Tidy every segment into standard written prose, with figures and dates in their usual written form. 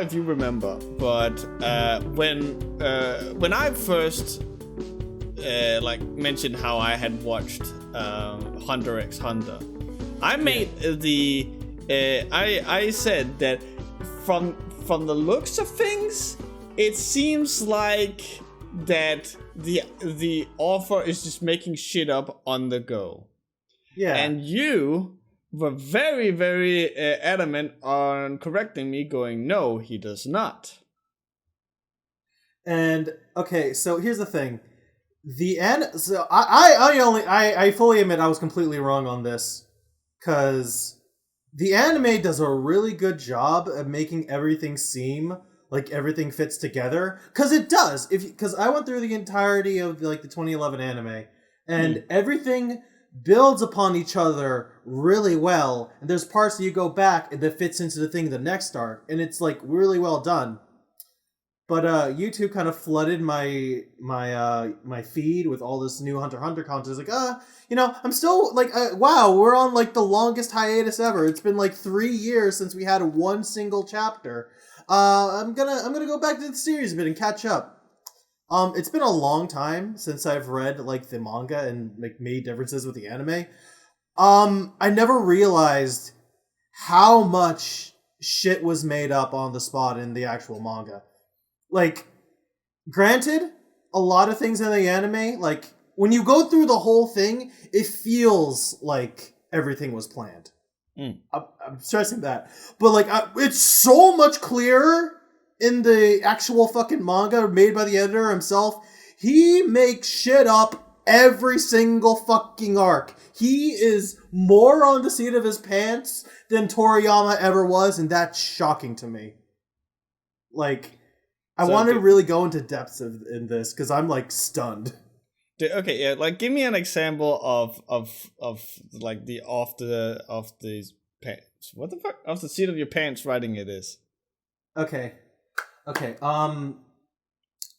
if you remember, but when I first mentioned how I had watched Hunter x Hunter, I made I said that from the looks of things, it seems like that the author is just making shit up on the go. Yeah. And you were very, very adamant on correcting me, going, no, he does not. And okay, so here's the thing. So I fully admit I was completely wrong on this, because the anime does a really good job of making everything seem like everything fits together, because it does. Because I went through the entirety of the 2011 anime, and everything builds upon each other really well, and there's parts that you go back that fits into the thing in the next arc, and it's really well done. But YouTube kind of flooded my feed with all this new Hunter x Hunter content. It's I'm still wow, we're on the longest hiatus ever. It's been 3 years since we had one single chapter. I'm gonna go back to the series a bit and catch up. It's been a long time since I've read the manga and made differences with the anime. I never realized how much shit was made up on the spot in the actual manga. Granted, a lot of things in the anime, when you go through the whole thing, it feels like everything was planned. I'm stressing that. But, it's so much clearer in the actual fucking manga made by the editor himself. He makes shit up every single fucking arc. He is more on the seat of his pants than Toriyama ever was, and that's shocking to me. I want to really go into depths in this, because I'm stunned. Okay, yeah, give me an example of the off the pants. What the fuck? Off the seat of your pants writing it is. Okay.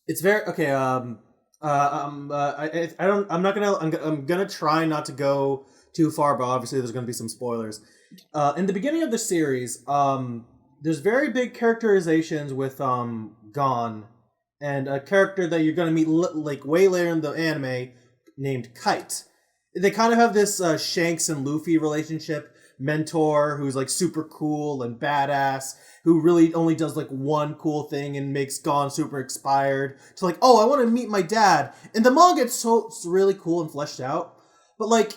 It's very okay. I'm gonna try not to go too far, but obviously there's gonna be some spoilers. In the beginning of the series, there's very big characterizations with Gon, and a character that you're gonna meet way later in the anime named Kite. They kind of have this Shanks and Luffy relationship. Mentor who's super cool and badass, who really only does one cool thing and makes Gon super inspired to I want to meet my dad. And the manga, it's really cool and fleshed out. But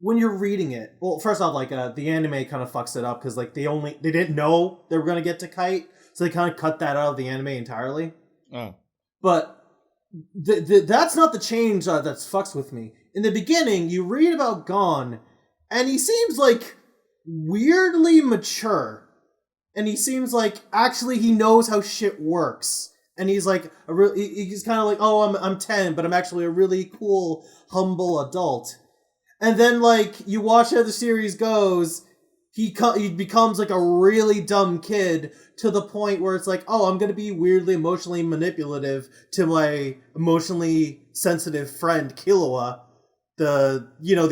when you're reading it, well, first off, the anime kind of fucks it up, because they didn't know they were gonna get to Kite, so they kind of cut that out of the anime entirely. Oh. But that's not the change that's fucks with me. In the beginning, you read about Gon, and he seems weirdly mature, and he seems actually he knows how shit works, and he's he's kind of oh, I'm 10, but I'm actually a really cool, humble adult. And then you watch how the series goes, he becomes a really dumb kid, to the point where it's oh, I'm gonna be weirdly emotionally manipulative to my emotionally sensitive friend Killua, the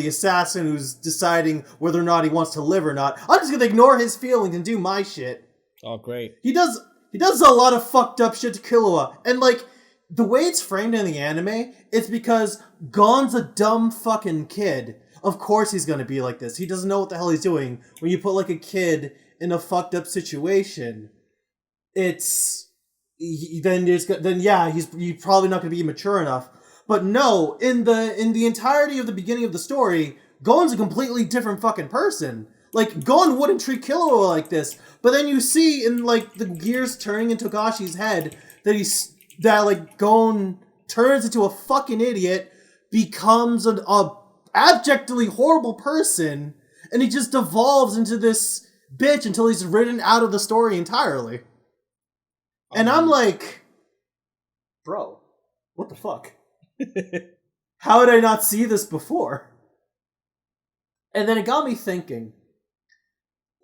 assassin who's deciding whether or not he wants to live or not. I'm just gonna ignore his feelings and do my shit. Oh, great. He does a lot of fucked up shit to Killua. And the way it's framed in the anime, it's because Gon's a dumb fucking kid. Of course he's gonna be like this. He doesn't know what the hell he's doing. When you put a kid in a fucked up situation, he's probably not gonna be mature enough. But no, in the entirety of the beginning of the story, Gon's a completely different fucking person. Gon wouldn't treat Killua like this. But then you see in the gears turning in Togashi's head that Gon turns into a fucking idiot, becomes an abjectly horrible person, and he just devolves into this bitch until he's written out of the story entirely. And I'm bro, what the fuck? How did I not see this before? And then it got me thinking.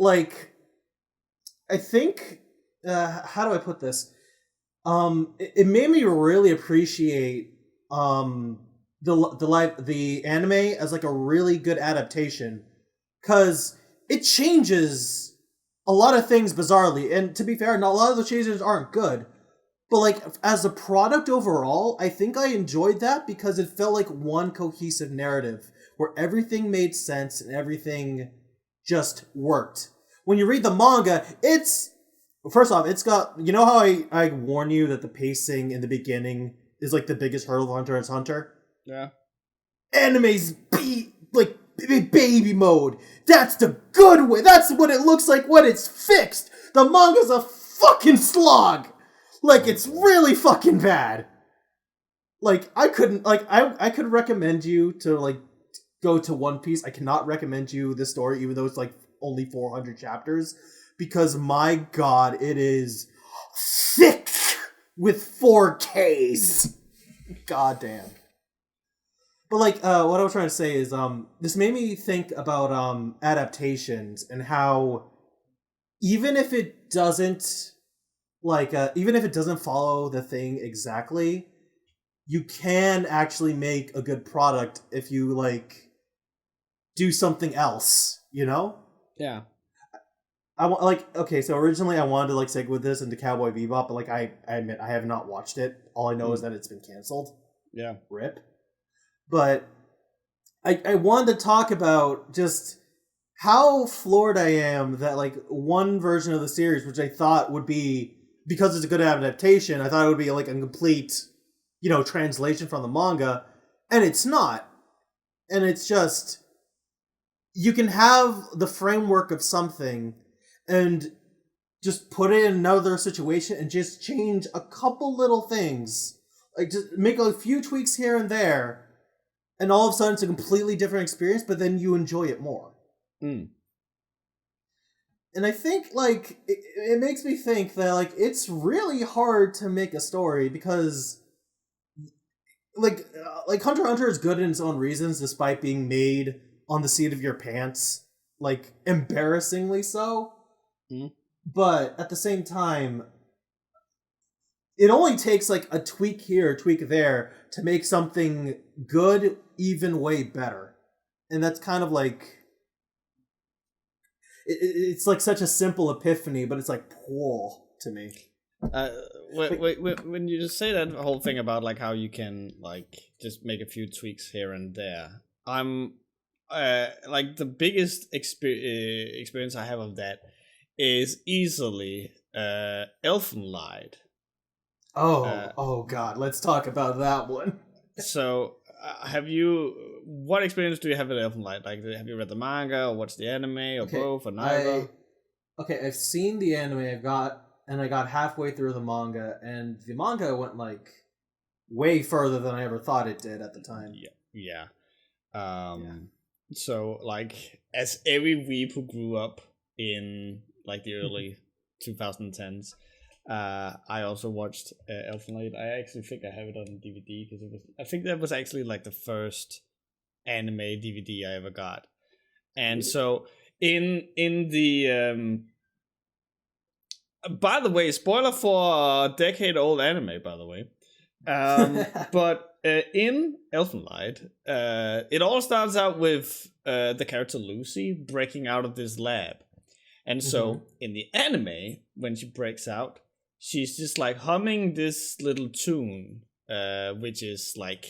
I think, how do I put this? It made me really appreciate the anime as a really good adaptation, because it changes a lot of things bizarrely. And to be fair, not a lot of the chasers aren't good. But, like, as a product overall, I think I enjoyed that because it felt like one cohesive narrative where everything made sense and everything just worked. When you read the manga, first off, it's got... You know how I warn you that the pacing in the beginning is, like, the biggest hurdle of Hunter x Hunter? Yeah. Anime's baby mode. That's the good way. That's what it looks like when it's fixed. The manga's a fucking slog. Like, it's really fucking bad. Like, I could recommend you to, like, go to One Piece. I cannot recommend you this story, even though it's, like, only 400 chapters. Because, my god, it is thick with 4Ks. God damn. But, like, what I was trying to say is, this made me think about, adaptations and how even if it doesn't follow the thing exactly, you can actually make a good product if you, like, do something else, you know? Yeah. So originally I wanted to, like, segue with this into Cowboy Bebop, but, like, I admit I have not watched it. All I know is that it's been canceled. Yeah. RIP. But I wanted to talk about just how floored I am that, like, one version of the series, which I thought would be... Because it's a good adaptation, I thought it would be, like, a complete, translation from the manga, and it's not. And it's just... You can have the framework of something, and just put it in another situation, and just change a couple little things. Like, just make a few tweaks here and there, and all of a sudden it's a completely different experience, but then you enjoy it more. Mm. And I think, like, it makes me think that, like, it's really hard to make a story because, like Hunter x Hunter is good in its own reasons despite being made on the seat of your pants, like, embarrassingly so. Mm. But at the same time, it only takes, like, a tweak here, a tweak there to make something good even way better. And that's kind of, like... It's like such a simple epiphany, but it's like poor to me. When you just say that whole thing about, like, how you can, like, just make a few tweaks here and there, I'm like, the biggest experience I have of that is easily Elfen Lied. Oh god, let's talk about that one. So, what experience do you have with Elfen Lied? Like, have you read the manga, or watched the anime, or both, or neither? I've seen the anime, I got halfway through the manga, and the manga went, like, way further than I ever thought it did at the time. Yeah. So, like, as every weeb who grew up in, like, the early 2010s, I also watched Elfen Lied. I actually think I have it on DVD because I think that was actually, like, the first anime DVD I ever got. And so in the by the way, spoiler for a decade old anime, by the way. But in Elfen Lied, it all starts out with the character Lucy breaking out of this lab. And so in the anime, when she breaks out, she's just, like, humming this little tune, which is, like,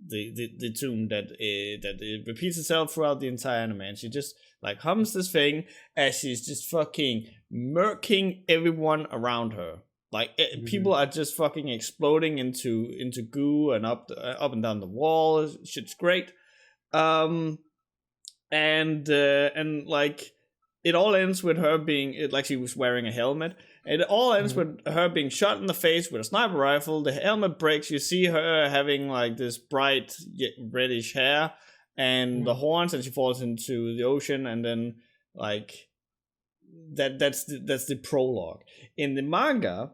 the tune that it repeats itself throughout the entire anime, and she just, like, hums this thing as she's just fucking murking everyone around her. Like, people are just fucking exploding into goo and up and down the wall. Shit's great. And like, it all ends with her being, like, she was wearing a helmet. It all ends with her being shot in the face with a sniper rifle. The helmet breaks. You see her having, like, this bright reddish hair and the horns, and she falls into the ocean. And then, like, that's the prologue. In the manga,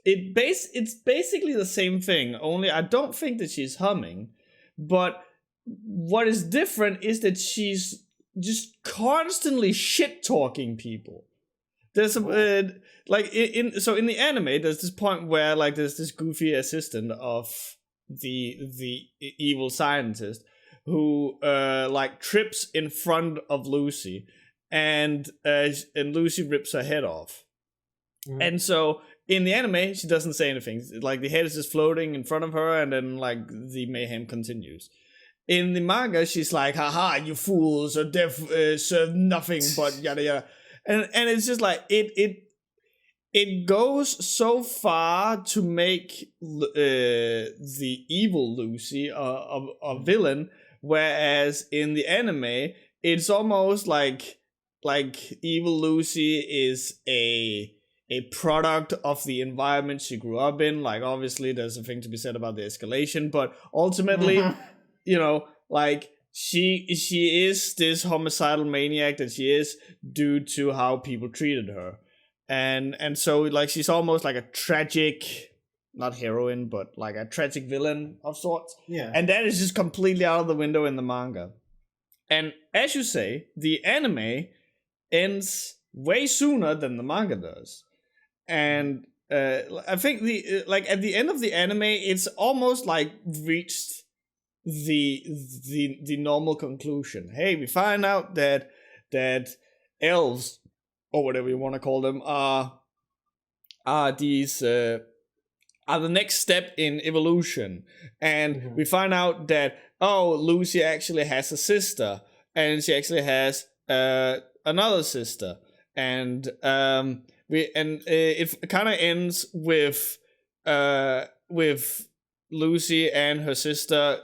it's basically the same thing. Only I don't think that she's humming, but what is different is that she's just constantly shit talking people. There's like in the anime, there's this point where, like, there's this goofy assistant of the evil scientist who like trips in front of Lucy, and Lucy rips her head off. Mhm. And so in the anime, she doesn't say anything. Like the head is just floating in front of her, and then like the mayhem continues. In the manga, she's like, "Haha, you fools! Are deaf serve nothing but yada yada," and it's just like it goes so far to make the evil Lucy a villain, whereas in the anime, it's almost like evil Lucy is a product of the environment she grew up in. Like, obviously, there's a thing to be said about the escalation, but ultimately, you know, like she is this homicidal maniac that she is due to how people treated her. And so like she's almost like a tragic, not heroine, but like a tragic villain of sorts. Yeah. And that is just completely out of the window in the manga. And as you say, the anime ends way sooner than the manga does. And I think the like at the end of the anime, it's almost like reached the normal conclusion. Hey, we find out that elves, or whatever you want to call them, are these are the next step in evolution. And we find out that Lucy actually has a sister, and she actually has another sister, and it kind of ends with Lucy and her sister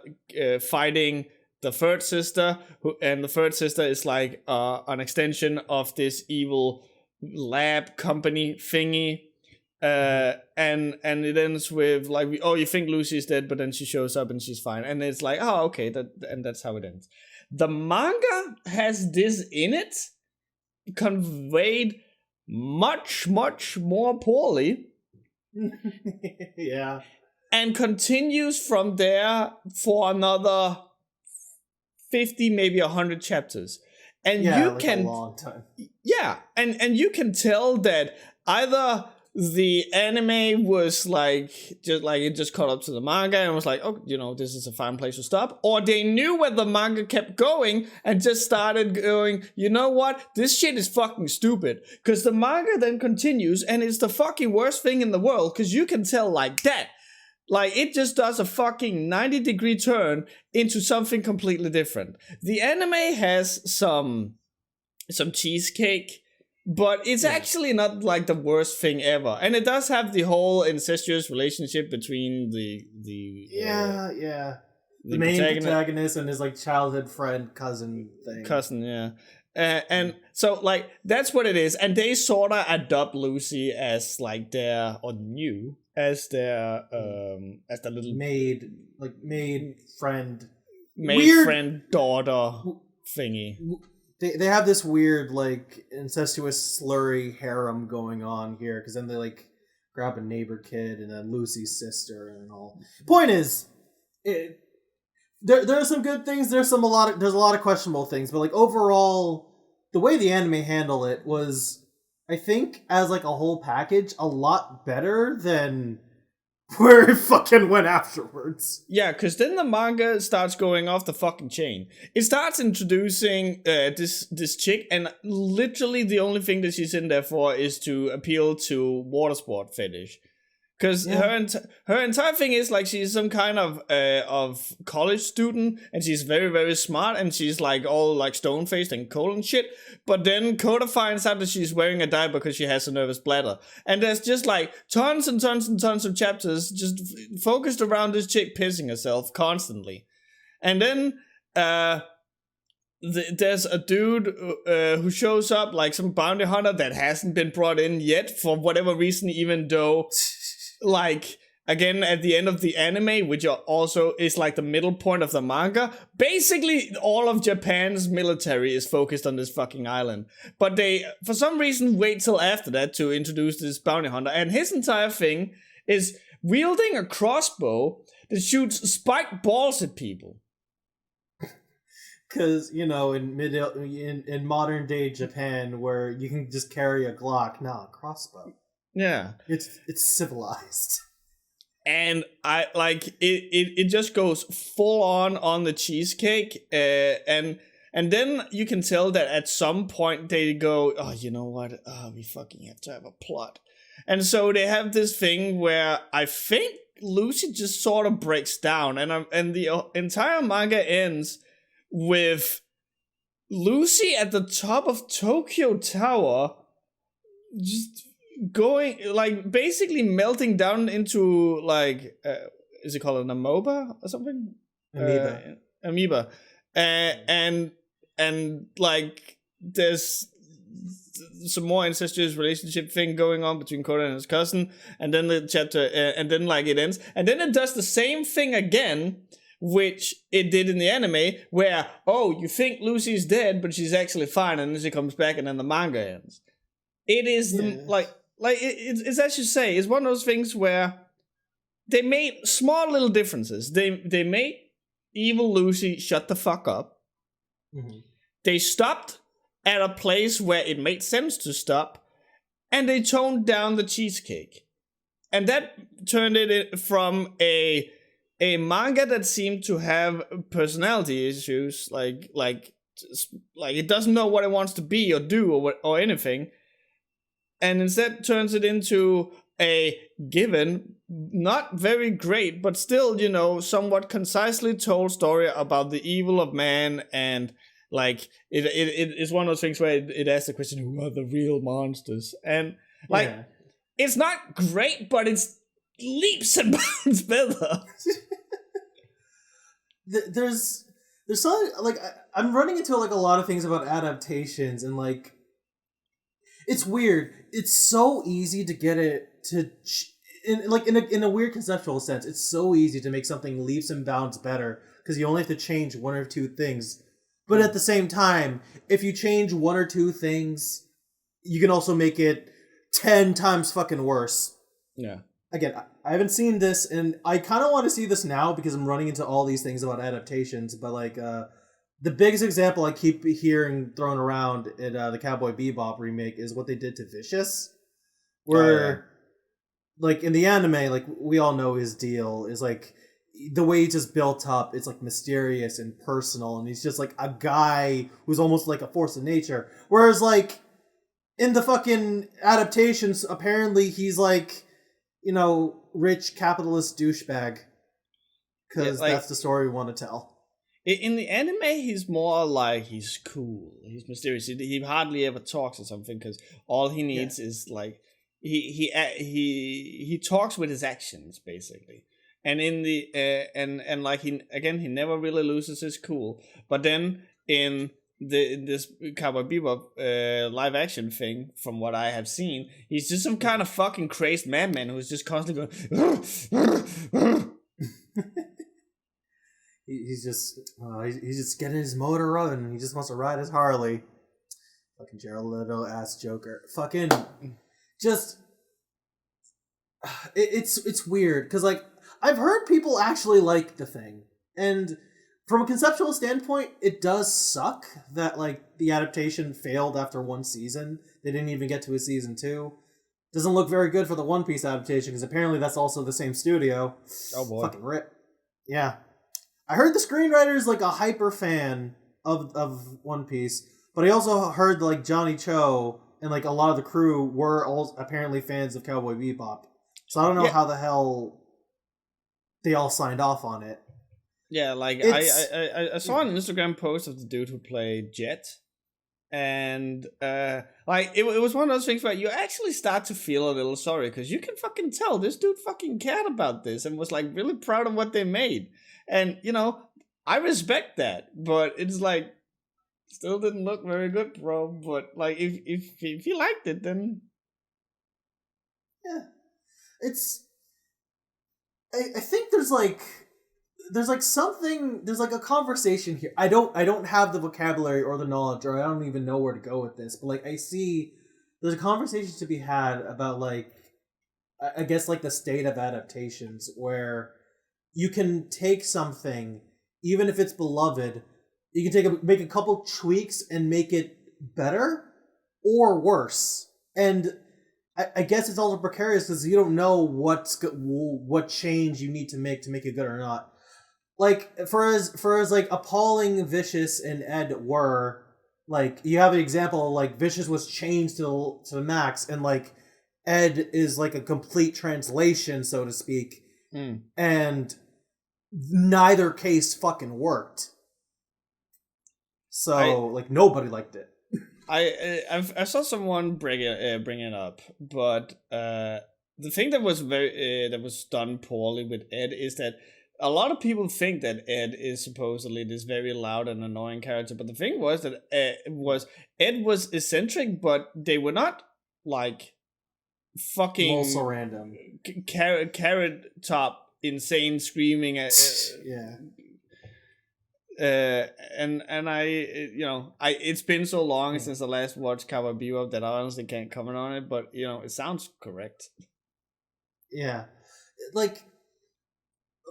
fighting the third sister, and the third sister is like an extension of this evil lab company thingy. And it ends with like, you think Lucy's dead, but then she shows up and she's fine, and it's like, okay, and that's how it ends. The manga has this in it, conveyed much more poorly. Yeah. And continues from there for another 50, maybe 100 chapters. And you like can, a long time. Yeah, and you can tell that either the anime was like it just caught up to the manga and was like, this is a fine place to stop, or they knew where the manga kept going and just started going, you know what, this shit is fucking stupid, because the manga then continues and it's the fucking worst thing in the world, because you can tell like that. Like, it just does a fucking 90-degree turn into something completely different. The anime has some cheesecake, but it's actually not like the worst thing ever. And it does have the whole incestuous relationship between the main protagonist and his like childhood friend cousin thing. And so like that's what it is. And they sort of adopt Lucy as like their as the little maid friend friend daughter thingy. They have this weird like incestuous slurry harem going on here, because then they like grab a neighbor kid and then Lucy's sister and all. Point is, there are some good things. There's a lot of questionable things, but like overall, the way the anime handled it was, I think, as like a whole package, a lot better than where it fucking went afterwards. Yeah, because then the manga starts going off the fucking chain. It starts introducing this chick, and literally the only thing that she's in there for is to appeal to water sport fetish. Because her entire thing is like she's some kind of college student, and she's very, very smart, and she's like all like stone faced and cold and shit. But then Coda finds out that she's wearing a diaper because she has a nervous bladder, and there's just like tons and tons and tons of chapters just focused around this chick pissing herself constantly, and then there's a dude who shows up like some bounty hunter that hasn't been brought in yet for whatever reason, even though. Like, again, at the end of the anime, which also is like the middle point of the manga, basically all of Japan's military is focused on this fucking island. But they, for some reason, wait till after that to introduce this bounty hunter. And his entire thing is wielding a crossbow that shoots spiked balls at people. Because, in modern day Japan, where you can just carry a Glock, a crossbow. Yeah, it's civilized, and I like it. It just goes full on the cheesecake, and And then you can tell that at some point they go, oh, you know what? We fucking have to have a plot. And so they have this thing where I think Lucy just sort of breaks down, and the entire manga ends with Lucy at the top of Tokyo Tower, just going, like, basically melting down into, like, is it called an amoeba or something? Amoeba. And like, there's some more incestuous relationship thing going on between Coda and his cousin, and then the chapter, and then, like, it ends, and then it does the same thing again, which it did in the anime, where, oh, you think Lucy's dead, but she's actually fine, and then she comes back, and then the manga ends. It is, it's as you say, it's one of those things where they made small little differences. They made evil Lucy shut the fuck up. Mm-hmm. They stopped at a place where it made sense to stop, and they toned down the cheesecake. And that turned it from a manga that seemed to have personality issues, like it doesn't know what it wants to be or do or anything, and instead turns it into a given, not very great, but still, you know, somewhat concisely told story about the evil of man, and like it is one of those things where it asks the question, who are the real monsters? And like, it's not great, but it's leaps and bounds better. There's something, like, I'm running into, like, a lot of things about adaptations, and, like, it's weird. It's so easy to get it to, in a weird conceptual sense, it's so easy to make something leaps and bounds better, because you only have to change one or two things. But at the same time, if you change one or two things, you can also make it 10 times fucking worse. Yeah. Again, I haven't seen this, and I kind of want to see this now because I'm running into all these things about adaptations, but, like, the biggest example I keep hearing thrown around in the Cowboy Bebop remake is what they did to Vicious, where, like, in the anime, like, we all know his deal is, like, the way he's just built up, it's, like, mysterious and personal, and he's just, like, a guy who's almost like a force of nature. Whereas, like, in the fucking adaptations, apparently he's, like, you know, rich capitalist douchebag. Because that's the story we want to tell. In the anime, he's more like, he's cool, he's mysterious. He hardly ever talks or something, because all he needs is, like, he talks with his actions, basically. And in the and like, he never really loses his cool. But then in this Cowboy Bebop live action thing, from what I have seen, he's just some kind of fucking crazed madman who's just constantly going. He's just getting his motor running. He just wants to ride his Harley. Fucking Jared Leto ass Joker. Fucking just. It's weird because, like, I've heard people actually like the thing, and from a conceptual standpoint, it does suck that, like, the adaptation failed after one season. They didn't even get to a season 2. Doesn't look very good for the One Piece adaptation because apparently that's also the same studio. Oh boy, fucking rip. Yeah, I heard the screenwriter is, like, a hyper fan of One Piece, but I also heard, like, Johnny Cho and, like, a lot of the crew were all apparently fans of Cowboy Bebop. So I don't know how the hell they all signed off on it. Yeah, like, I saw an Instagram post of the dude who played Jet, and like, it was one of those things where you actually start to feel a little sorry, because you can fucking tell this dude fucking cared about this and was, like, really proud of what they made. And, you know, I respect that, but it's like, still didn't look very good, bro. But, like, if you liked it, then yeah, it's. I think there's like something, there's like a conversation here. I don't have the vocabulary or the knowledge, or I don't even know where to go with this. But, like, I see there's a conversation to be had about, like, I guess, like, the state of adaptations, where you can take something, even if it's beloved, you can make a couple tweaks and make it better or worse. And I guess it's also precarious because you don't know what change you need to make it good or not. like for as like appalling Vicious and Ed were, like you have an example like Vicious was changed to the max, and like Ed is like a complete translation, so to speak, and neither case fucking worked. So like nobody liked it. I saw someone bring it up, but the thing that was done poorly with Ed is that a lot of people think that Ed is supposedly this very loud and annoying character, but the thing was that Ed was eccentric, but they were not like fucking also random carrot top insane screaming at yeah. And I it's been so long since I last watched Cowboy Bebop that I honestly can't comment on it, but it sounds correct. Yeah, like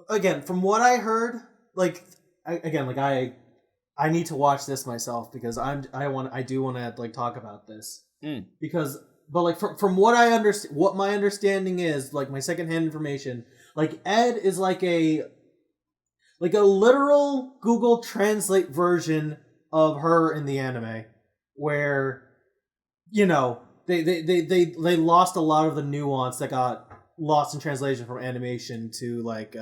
again, from what I heard, like I need to watch this myself because I do want to like talk about this because like from what I understand, what my understanding is, like my secondhand information, like Ed is like a literal Google Translate version of her in the anime, where they lost a lot of the nuance that got lost in translation from animation to like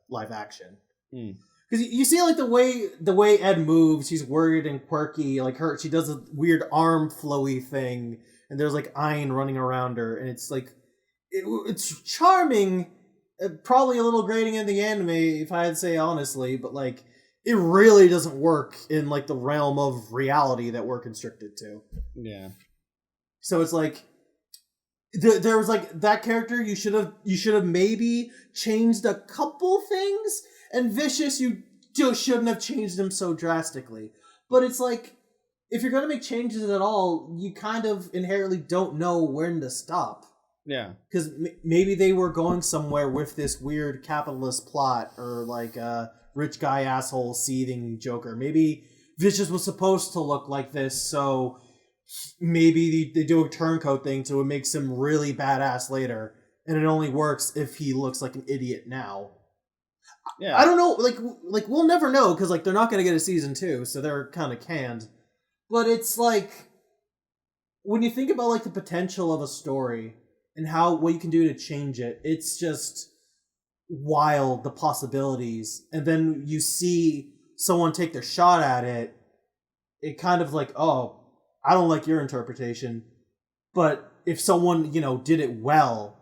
live action. Because you see like the way Ed moves, she's weird and quirky. Like she does a weird arm flowy thing, and there's like Ayn running around her, and it's like it's charming. Probably a little grating in the anime, if I had to say honestly, but like it really doesn't work in like the realm of reality that we're constricted to. Yeah. So it's like there was like that character you should have maybe changed a couple things, and Vicious you shouldn't have changed him so drastically. But it's like if you're gonna make changes at all, you kind of inherently don't know when to stop. Yeah, because maybe they were going somewhere with this weird capitalist plot, or like a rich guy asshole seething Joker. Maybe Vicious was supposed to look like this, so maybe they do a turncoat thing so it makes him really badass later, and it only works if he looks like an idiot now. Yeah, I don't know. Like we'll never know because like they're not gonna get a season 2, so they're kind of canned. But it's like when you think about like the potential of a story and what you can do to change it, it's just wild, the possibilities. And then you see someone take their shot at it, it kind of like, oh, I don't like your interpretation. But if someone, did it well,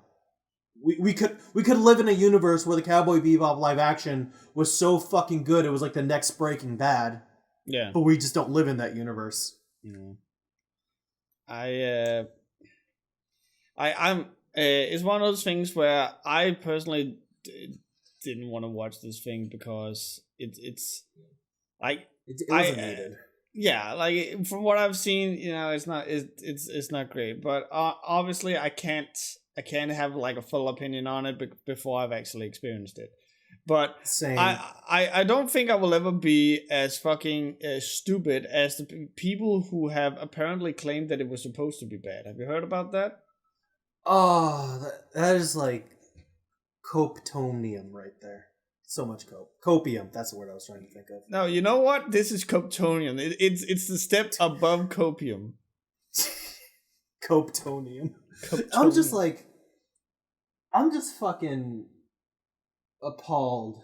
we could live in a universe where the Cowboy Bebop live action was so fucking good it was like the next Breaking Bad. Yeah. But we just don't live in that universe. I'm it's one of those things where I personally didn't want to watch this thing because it's like it wasn't needed. Yeah, like from what I've seen, it's not great. But obviously, I can't have like a full opinion on it before I've actually experienced it. But same. I don't think I will ever be as fucking stupid as the people who have apparently claimed that it was supposed to be bad. Have you heard about that? Oh, that is like coptonium right there. So much copium. That's the word I was trying to think of. No, you know what? This is coptonium. It's the step above copium. Coptonium. I'm just fucking appalled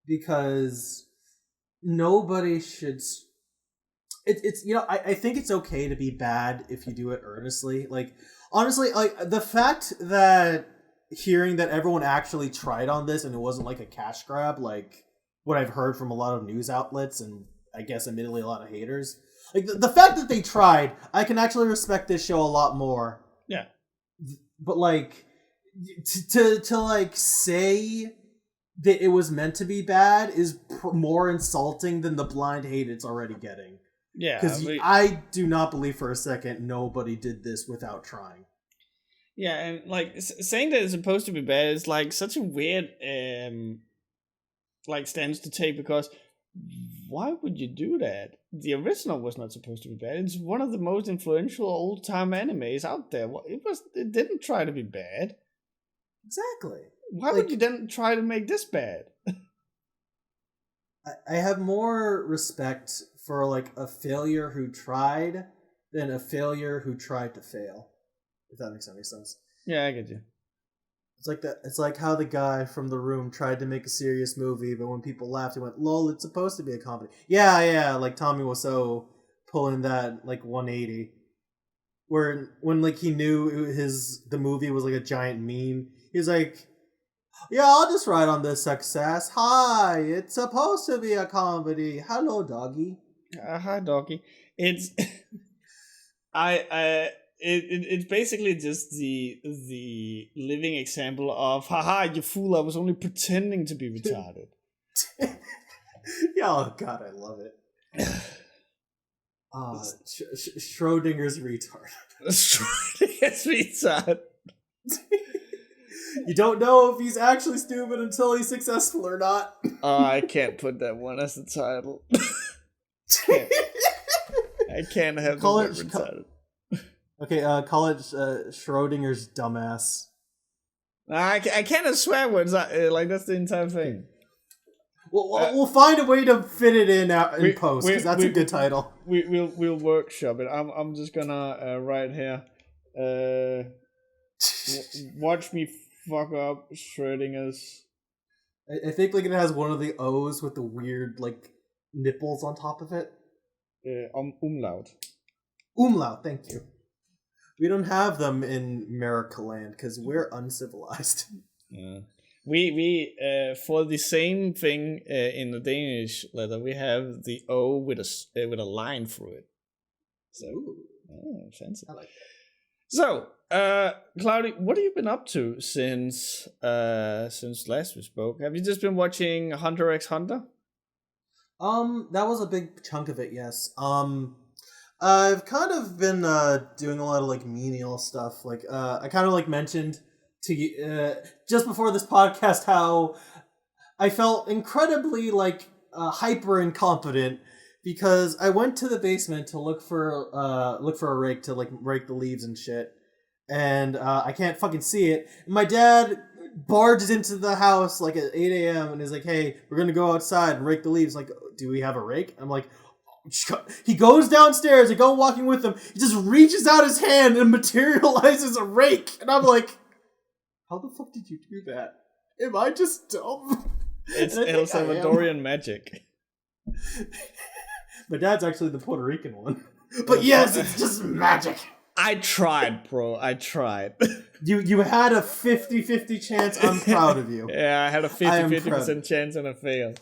because nobody should. It's I think it's okay to be bad if you do it earnestly. Like honestly, like the fact that hearing that everyone actually tried on this and it wasn't like a cash grab, like what I've heard from a lot of news outlets and I guess admittedly a lot of haters. Like the fact that they tried, I can actually respect this show a lot more. Yeah. But like to like say that it was meant to be bad is more insulting than the blind hate it's already getting. Yeah, because I do not believe for a second nobody did this without trying. Yeah, and like saying that it's supposed to be bad is like such a weird like stance to take, because why would you do that? The original was not supposed to be bad. It's one of the most influential old time animes out there. It didn't try to be bad. Exactly. Why would you then try to make this bad? I have more respect for like a failure who tried than a failure who tried to fail. If that makes any sense. Yeah, I get you. It's like that. It's like how the guy from The Room tried to make a serious movie, but when people laughed, he went, "Lol, it's supposed to be a comedy." Yeah, like Tommy Wiseau pulling that like 180, where when like he knew the movie was like a giant meme, he was like, "Yeah, I'll just ride on this success. Hi, it's supposed to be a comedy. Hello, doggy." Hi, doggy. It's it's basically just the living example of haha, you fool, I was only pretending to be retarded. Yeah, oh god, I love it. Schrödinger's retard. Schrödinger's retard. You don't know if he's actually stupid until he's successful or not. Oh, I can't put that one as the title. I can't have the word retarded. Okay, call it Schrödinger's dumbass. I can't swear words. Like, that's the entire thing. We'll find a way to fit it in post, because that's a good title. We'll workshop it. I'm just gonna write here. Watch me fuck up Schrödinger's. I think like it has one of the O's with the weird like nipples on top of it. Umlaut. Umlaut, thank you. We don't have them in America land because we're uncivilized. Yeah. We for the same thing in the Danish letter, we have the O with a line through it. So, fancy. I like that. So, Cloudy, what have you been up to since last we spoke? Have you just been watching Hunter x Hunter? That was a big chunk of it, yes. I've kind of been doing a lot of like menial stuff. Like I kind of like mentioned to you just before this podcast how I felt incredibly like hyper incompetent because I went to the basement to look for a rake to like rake the leaves and shit, and I can't fucking see it. And my dad barges into the house like at 8 a.m. and is like, "Hey, we're gonna go outside and rake the leaves." Like, do we have a rake? I'm like. He goes downstairs. I go walking with him. He just reaches out his hand and materializes a rake. And I'm like, how the fuck did you do that? Am I just dumb? It's El Salvadorian magic. My dad's actually the Puerto Rican one. But yes, it's just magic. I tried, bro. I tried. You had a 50-50 chance. I'm proud of you. Yeah, I had a 50% chance and I failed.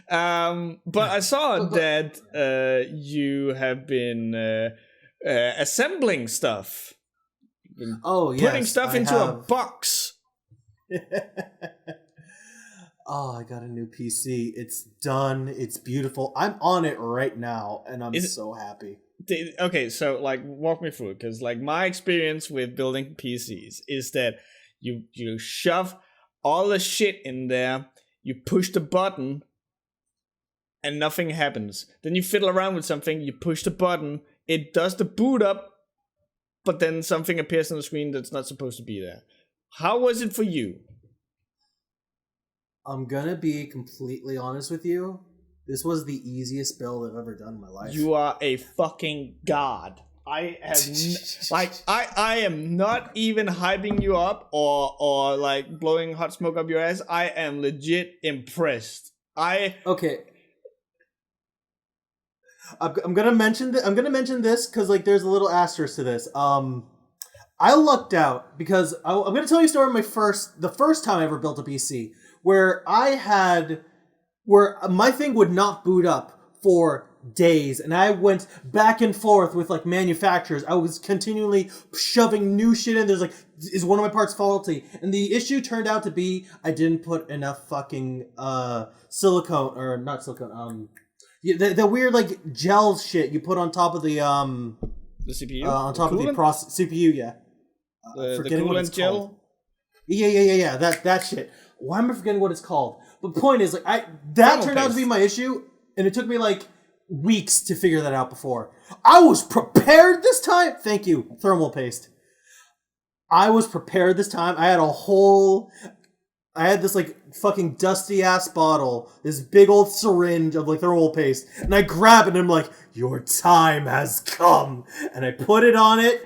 But I saw that you have been assembling stuff. Oh, yes. Putting stuff into a box. Oh, I got a new PC. It's done. It's beautiful. I'm on it right now, and I'm so happy. Okay, so like walk me through it, because like my experience with building PCs is that you shove all the shit in there, you push the button, and nothing happens. Then you fiddle around with something, you push the button, it does the boot up, but then something appears on the screen that's not supposed to be there. How was it for you? I'm gonna be completely honest with you. This was the easiest build I've ever done in my life. You are a fucking god. I have I am not even hyping you up or like blowing hot smoke up your ass. I am legit impressed. Okay. I'm gonna mention this because like there's a little asterisk to this. I lucked out because I'm gonna tell you a story. The first time I ever built a PC where my thing would not boot up for days, and I went back and forth with like manufacturers. I was continually shoving new shit in. There's like, is one of my parts faulty? And the issue turned out to be I didn't put enough fucking silicone, or not silicone, the weird like gel shit you put on top of the CPU, on top of the CPU, yeah. The coolant gel. Called. Yeah. That shit. Why am I forgetting what it's called? But the point is, like, that turned out to be my issue, and it took me like weeks to figure that out before. I was prepared this time. Thank you, thermal paste. I was prepared this time. I had a whole I had this like fucking dusty ass bottle, this big old syringe of like thermal paste, and I grab it and I'm like, your time has come. And I put it on it,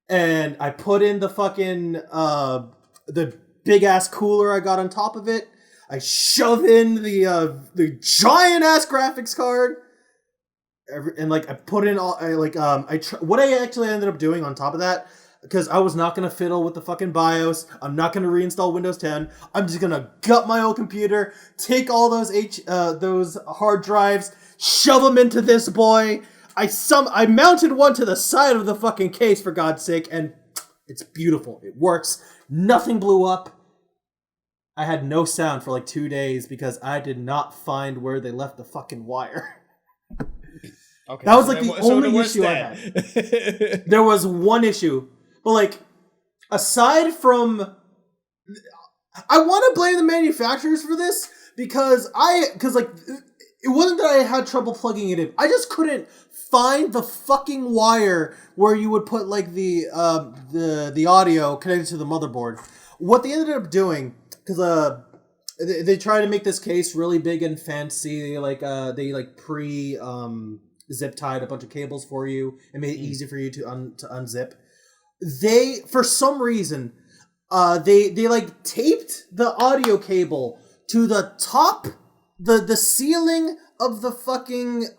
and I put in the fucking the big ass cooler I got on top of it. I shove in the giant ass graphics card, and like I put in all what I actually ended up doing on top of that. Because I was not going to fiddle with the fucking BIOS. I'm not going to reinstall Windows 10. I'm just going to gut my old computer, take all those hard drives, shove them into this boy. I mounted one to the side of the fucking case, for God's sake, and it's beautiful. It works. Nothing blew up. I had no sound for like 2 days because I did not find where they left the fucking wire. Okay, that was like the only issue I had. There was one issue. But, like, aside from... I want to blame the manufacturers for this because it wasn't that I had trouble plugging it in. I just couldn't find the fucking wire where you would put, like, the audio connected to the motherboard. What they ended up doing, because they tried to make this case really big and fancy. They zip tied a bunch of cables for you and made it easy for you to unzip. They, for some reason, they like taped the audio cable to the top, the ceiling of the fucking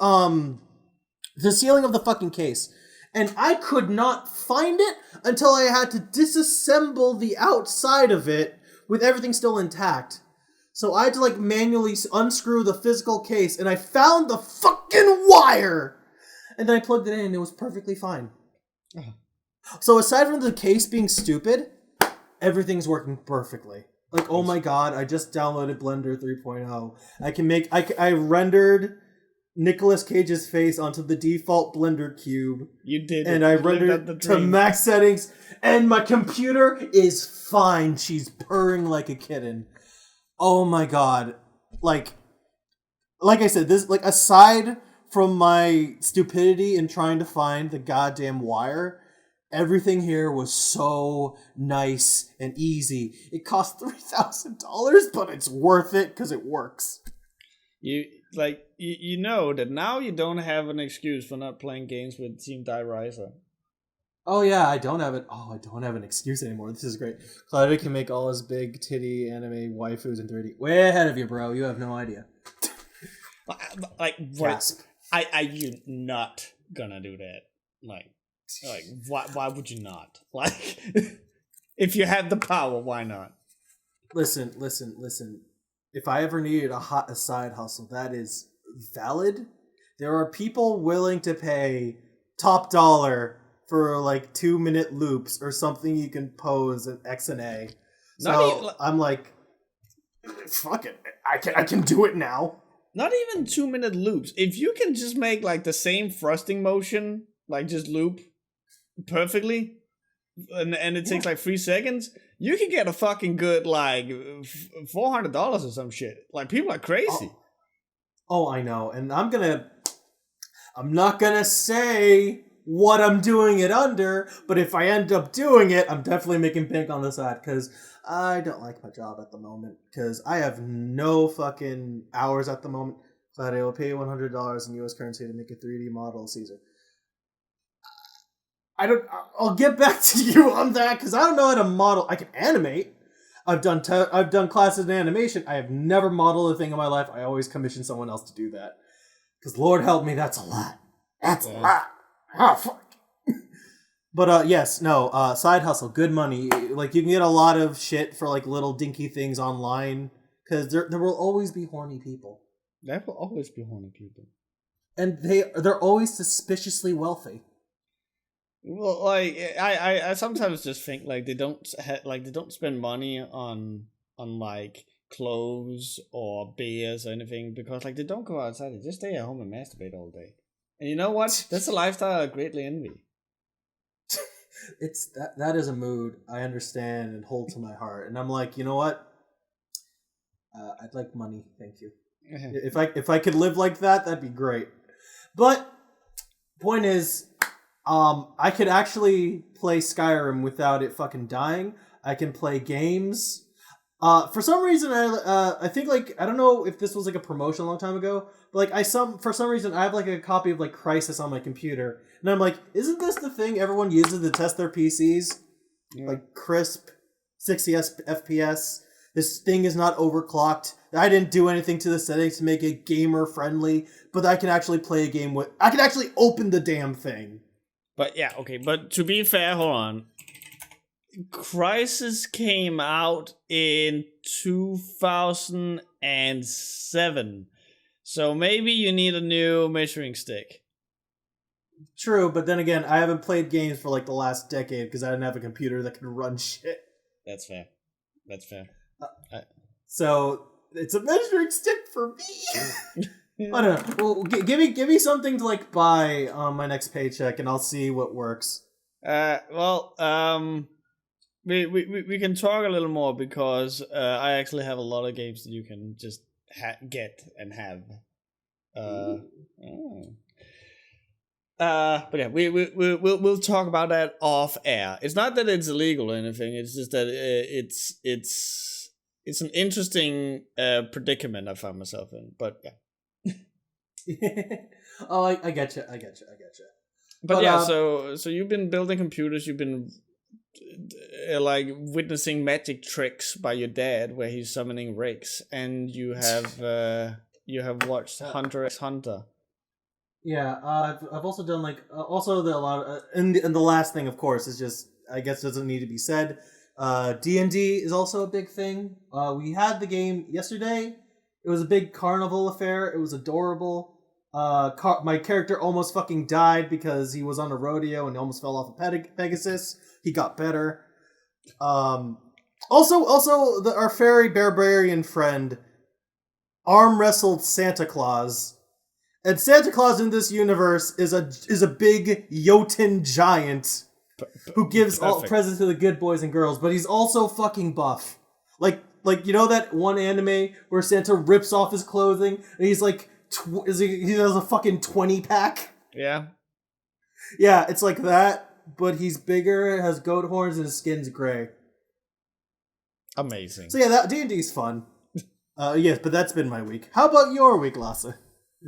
case. And I could not find it until I had to disassemble the outside of it with everything still intact. So I had to like manually unscrew the physical case, and I found the fucking wire! And then I plugged it in and it was perfectly fine. Uh-huh. So aside from the case being stupid, everything's working perfectly. Like, oh my god, I just downloaded Blender 3.0. I rendered Nicolas Cage's face onto the default Blender cube. You did. And I rendered it to max settings, and my computer is fine. She's purring like a kitten. Oh my god. Like I said, this, like, aside from my stupidity in trying to find the goddamn wire, everything here was so nice and easy. It cost $3,000, but it's worth it because it works. You know that now you don't have an excuse for not playing games with Team Die Riser. Oh yeah, I don't have an excuse anymore. This is great. Claudia can make all his big titty anime waifus in 3D. Way ahead of you, bro. You have no idea. Like, what? Are you not gonna do that? Like, why would you not? Like, if you had the power, why not? Listen. If I ever needed a side hustle that is valid, there are people willing to pay top dollar for like 2-minute loops or something you can pose in X and A. So I'm like, fuck it, I can do it now. Not even 2-minute loops. If you can just make like the same thrusting motion, like just loop perfectly, and it takes like 3 seconds, you can get a fucking good like $400 or some shit. Like, people are crazy. Oh, I know. And I'm not gonna say what I'm doing it under, but if I end up doing it, I'm definitely making bank on the side, because I don't like my job at the moment, because I have no fucking hours at the moment. But I will pay $100 in US currency to make a 3D model of Caesar. I'll get back to you on that, because I don't know how to model. I can animate. I've done classes in animation. I have never modeled a thing in my life. I always commission someone else to do that. Because Lord help me, that's a lot. That's a lot. Oh, fuck. But side hustle, good money. Like, you can get a lot of shit for like little dinky things online, because there will always be horny people. There will always be horny people, and they're always suspiciously wealthy. Well, like, I sometimes just think like they don't spend money on like clothes or beers or anything, because like they don't go outside. They just stay at home and masturbate all day. And you know what? That's a lifestyle I greatly envy. It's that is a mood I understand and hold to my heart. And I'm like, you know what? I'd like money, thank you. If I could live like that, that'd be great. But point is, I could actually play Skyrim without it fucking dying. I can play games. For some reason, I think like I don't know if this was like a promotion a long time ago, but like for some reason I have like a copy of like Crysis on my computer, and I'm like, isn't this the thing everyone uses to test their PCs? Like crisp, 60 FPS. This thing is not overclocked. I didn't do anything to the settings to make it gamer friendly, but I can actually play a game with. I can actually open the damn thing. But yeah, okay. But to be fair, hold on. Crysis came out in 2007. So maybe you need a new measuring stick. True, but then again, I haven't played games for like the last decade because I didn't have a computer that could run shit. That's fair. So it's a measuring stick for me. I don't know. Well, give me something to like buy on my next paycheck, and I'll see what works. We can talk a little more because I actually have a lot of games that you can just get and have. But yeah, we'll talk about that off air. It's not that it's illegal or anything. It's just that it's an interesting predicament I found myself in. But yeah. Oh, I get you. But yeah, so you've been building computers. You've been like witnessing magic tricks by your dad, where he's summoning rakes, and you have watched Hunter x Hunter. Yeah, I've also done like also a lot of, and the last thing, of course, is just I guess doesn't need to be said. D&D is also a big thing. We had the game yesterday. It was a big carnival affair. It was adorable. My character almost fucking died because he was on a rodeo and almost fell off a Pegasus. He got better. Also, our fairy barbarian friend arm wrestled Santa Claus, and Santa Claus in this universe is a big Jotun giant who gives all presents to the good boys and girls, but he's also fucking buff. Like you know that one anime where Santa rips off his clothing and he's like he has a fucking 20-pack? Yeah. Yeah, it's like that, but he's bigger, has goat horns, and his skin's gray. Amazing. So yeah, that D&D's fun. Yes, but that's been my week. How about your week, Lasse?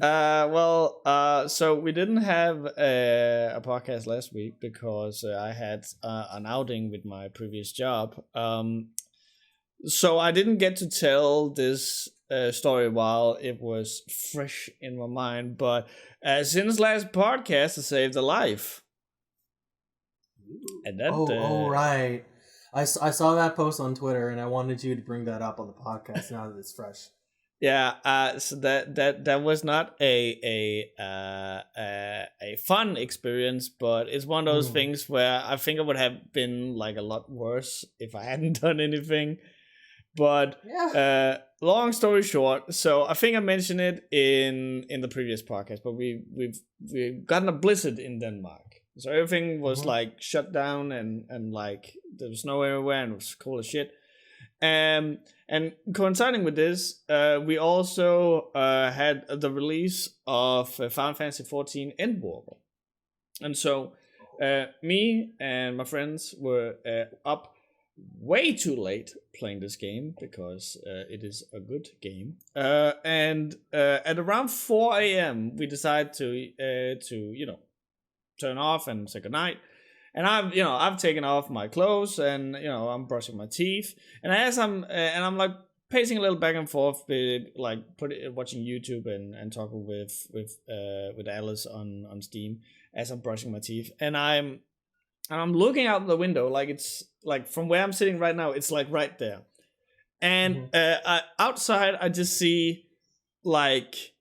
So we didn't have a podcast last week because I had an outing with my previous job. So I didn't get to tell this story while it was fresh in my mind, but since last podcast, I saved a life. And that, right. I saw that post on Twitter, and I wanted you to bring that up on the podcast now that it's fresh. Yeah, so that was not a fun experience, but it's one of those things where I think it would have been like a lot worse if I hadn't done anything. But yeah. Long story short, so I think I mentioned it in the previous podcast, but we've gotten a blizzard in Denmark. So everything was like shut down and like there was snow everywhere and it was cold as shit. And coinciding with this, we also had the release of Final Fantasy XIV Endwalker. And so me and my friends were up way too late playing this game because it is a good game. And at around 4 a.m. we decided to turn off and say goodnight. And I've taken off my clothes and I'm brushing my teeth. And as I'm like pacing a little back and forth, like watching YouTube and talking with Alice on Steam as I'm brushing my teeth. And I'm looking out the window, like it's like from where I'm sitting right now, it's like right there. And outside, I just see like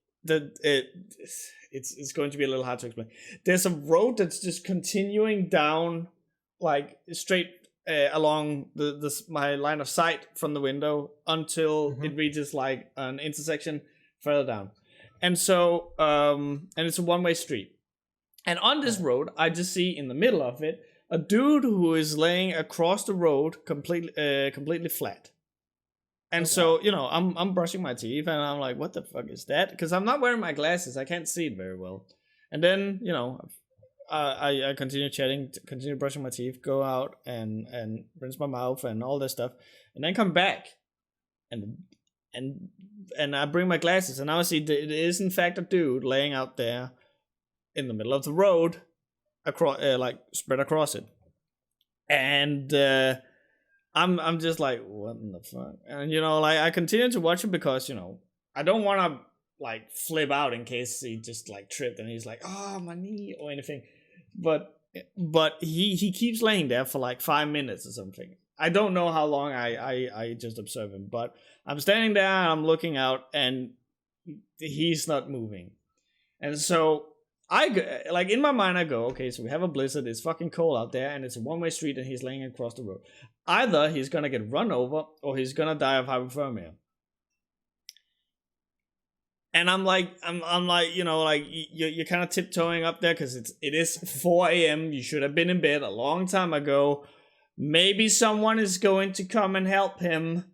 it's going to be a little hard to explain. There's a road that's just continuing down, like straight along my line of sight from the window until it reaches like an intersection further down. And so, and it's a one-way street. And on this road, I just see in the middle of it a dude who is laying across the road completely flat. And so, I'm brushing my teeth and I'm like, what the fuck is that? Because I'm not wearing my glasses. I can't see it very well. And then, I continue chatting, continue brushing my teeth, go out and rinse my mouth and all this stuff. And then come back. and and and I bring my glasses, and now I see that it is in fact a dude laying out there in the middle of the road, across like spread across it, and I'm just like, what in the fuck? And like I continue to watch it because I don't want to like flip out in case he just like tripped and he's like, oh, my knee or anything, but he keeps laying there for like 5 minutes or something. I don't know how long I just observe him, but I'm standing there and I'm looking out and he's not moving. And so like in my mind I go, okay, so we have a blizzard, it's fucking cold out there, and it's a one-way street and he's laying across the road. Either he's gonna get run over or he's gonna die of hypothermia. And I'm like, like you're kind of tiptoeing up there because it is 4 a.m. You should have been in bed a long time ago. Maybe someone is going to come and help him.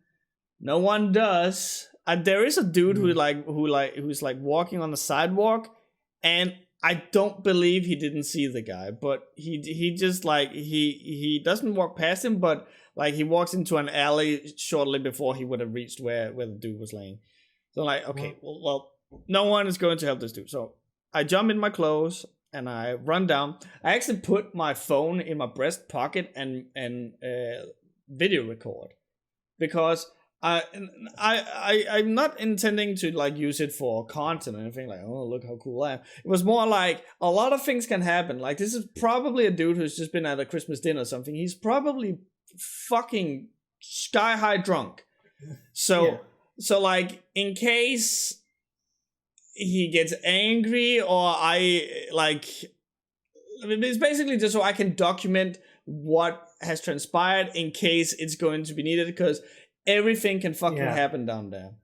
No one does. There is a dude who's like walking on the sidewalk, and I don't believe he didn't see the guy, but he just like he doesn't walk past him, but like he walks into an alley shortly before he would have reached where the dude was laying. So like, okay, well, no one is going to help this dude. So I jump in my clothes and I run down. I actually put my phone in my breast pocket and video record, because I'm not intending to like use it for content or anything like, oh, look how cool I am. It was more like a lot of things can happen. Like, this is probably a dude who's just been at a Christmas dinner or something. He's probably fucking sky high drunk. So. Yeah. So, like, in case he gets angry or it's basically just so I can document what has transpired in case it's going to be needed, because everything can fucking happen down there.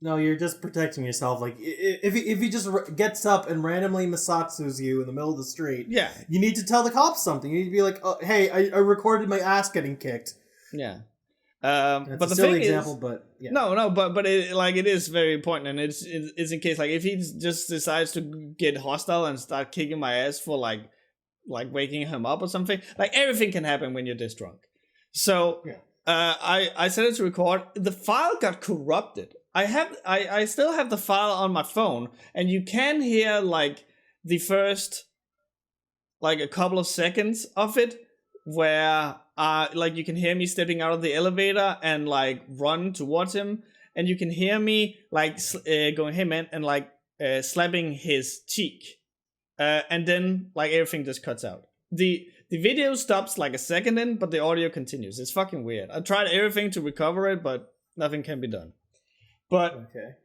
No, you're just protecting yourself. Like, if he just gets up and randomly masatsus you in the middle of the street, you need to tell the cops something. You need to be like, oh, hey, I recorded my ass getting kicked. Yeah. That's but a silly example, but yeah. but it is very important, and it's in case like if he just decides to get hostile and start kicking my ass for like waking him up or something, like everything can happen when you're this drunk. So I set it to record. The file got corrupted. I still have the file on my phone, and you can hear like the first like a couple of seconds of it where like you can hear me stepping out of the elevator and like run towards him, and you can hear me like going, hey man, and like slapping his cheek, and then like everything just cuts out. The video stops like a second in, but the audio continues. It's fucking weird. I tried everything to recover it, but nothing can be done. But okay.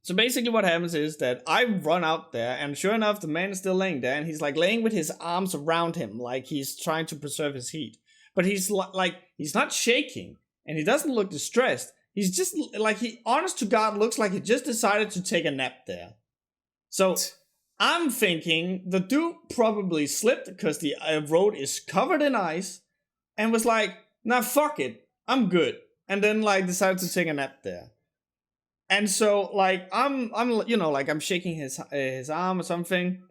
So basically what happens is that I run out there, and sure enough, the man is still laying there, and he's like laying with his arms around him, like he's trying to preserve his heat. But he's like, he's not shaking, and he doesn't look distressed. He's just like, he, honest to God, looks like he just decided to take a nap there. So I'm thinking the dude probably slipped because the road is covered in ice, and was like, nah, fuck it, I'm good. And then like decided to take a nap there. And so like I'm like I'm shaking his arm or something.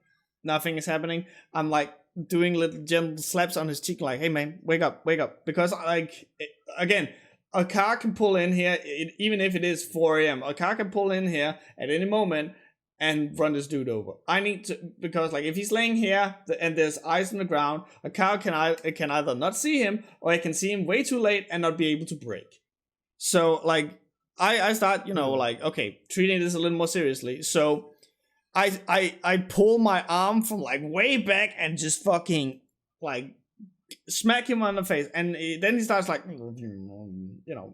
Nothing is happening. I'm like doing little gentle slaps on his cheek, like, hey man, wake up, because like again, a car can pull in here, even if it is 4 a.m. A car can pull in here at any moment and run this dude over. I need to, because like if he's laying here and there's ice on the ground, a car can either not see him, or it can see him way too late and not be able to brake. So like I start, like, okay, treating this a little more seriously. So I pull my arm from like way back and just fucking like smack him on the face, and then he starts like,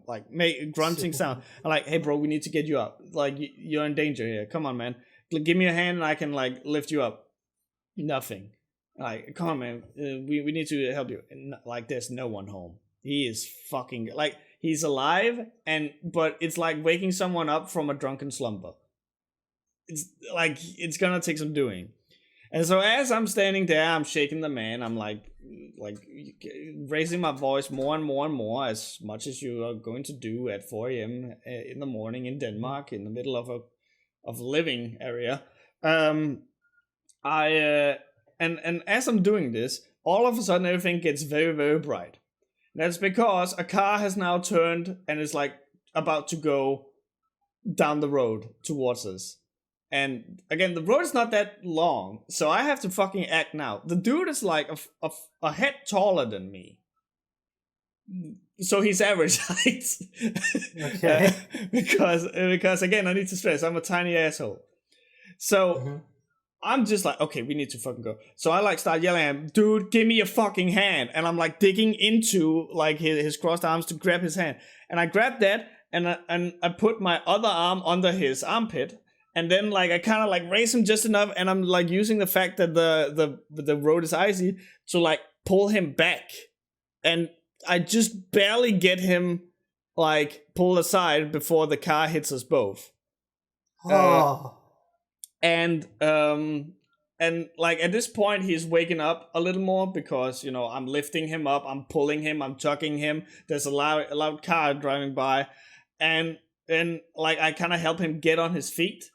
like make grunting sound. I'm like, hey bro, we need to get you up. Like you're in danger here. Come on, man. Give me a hand and I can like lift you up. Nothing. Like, come on, man. We need to help you. And like, there's no one home. He is fucking like, he's alive, but it's like waking someone up from a drunken slumber. It's like, it's gonna take some doing. And so as I'm standing there, I'm shaking the man. I'm like raising my voice more and more and more, as much as you are going to do at 4 a.m. in the morning in Denmark, in the middle of a living area. And as I'm doing this, all of a sudden everything gets very, very bright. That's because a car has now turned and is like about to go down the road towards us. And again, the road is not that long, so I have to fucking act now. The dude is like a head taller than me. So he's average height. Okay. Because again, I need to stress, I'm a tiny asshole. So I'm just like, okay, we need to fucking go. So I like start yelling at him, dude, give me your fucking hand. And I'm like digging into like his crossed arms to grab his hand. And I grab that and I put my other arm under his armpit. And then like I kind of like raise him just enough, and I'm like using the fact that the road is icy to like pull him back. And I just barely get him like pulled aside before the car hits us both. And like at this point he's waking up a little more because, you know, I'm lifting him up, I'm pulling him, I'm tucking him. There's a loud car driving by, and then like I kind of help him get on his feet.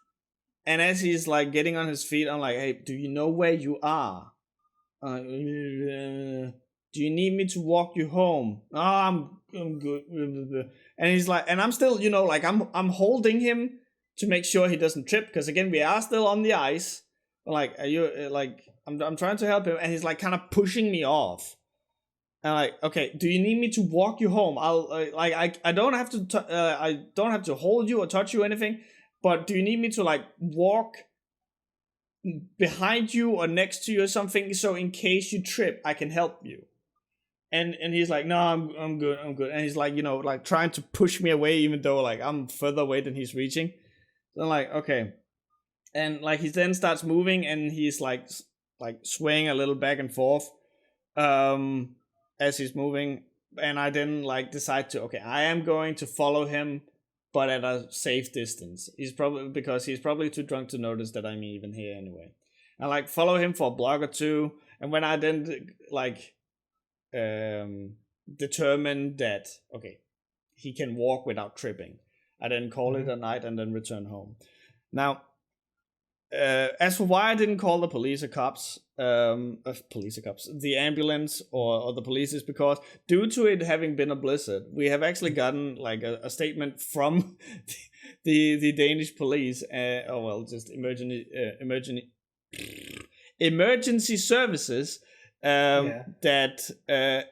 And as he's like getting on his feet, I'm like, hey, do you know where you are? Do you need me to walk you home? Oh, I'm good. And he's like, and I'm still, you know, like I'm holding him to make sure he doesn't trip, because again, we are still on the ice. Like, are you like, I'm trying to help him, and he's like kind of pushing me off. And I'm like, okay, do you need me to walk you home? I don't have to I don't have to hold you or touch you or anything, but do you need me to like walk behind you or next to you or something, so in case you trip, I can help you? And he's like, no, I'm good. And he's like, you know, like trying to push me away, even though like I'm further away than he's reaching. So I'm like, okay. And like he then starts moving, and he's like swaying a little back and forth as he's moving. And I then like decide to, okay, I am going to follow him, but at a safe distance. He's probably too drunk to notice that I'm even here anyway. I like follow him for a block or two, and when I then like determined that okay, he can walk without tripping, I then call it a night and then return home. Now, as for why I didn't call the police or cops, the ambulance or the police, is because due to it having been a blizzard, we have actually gotten like a statement from the Danish police, just emergency services, that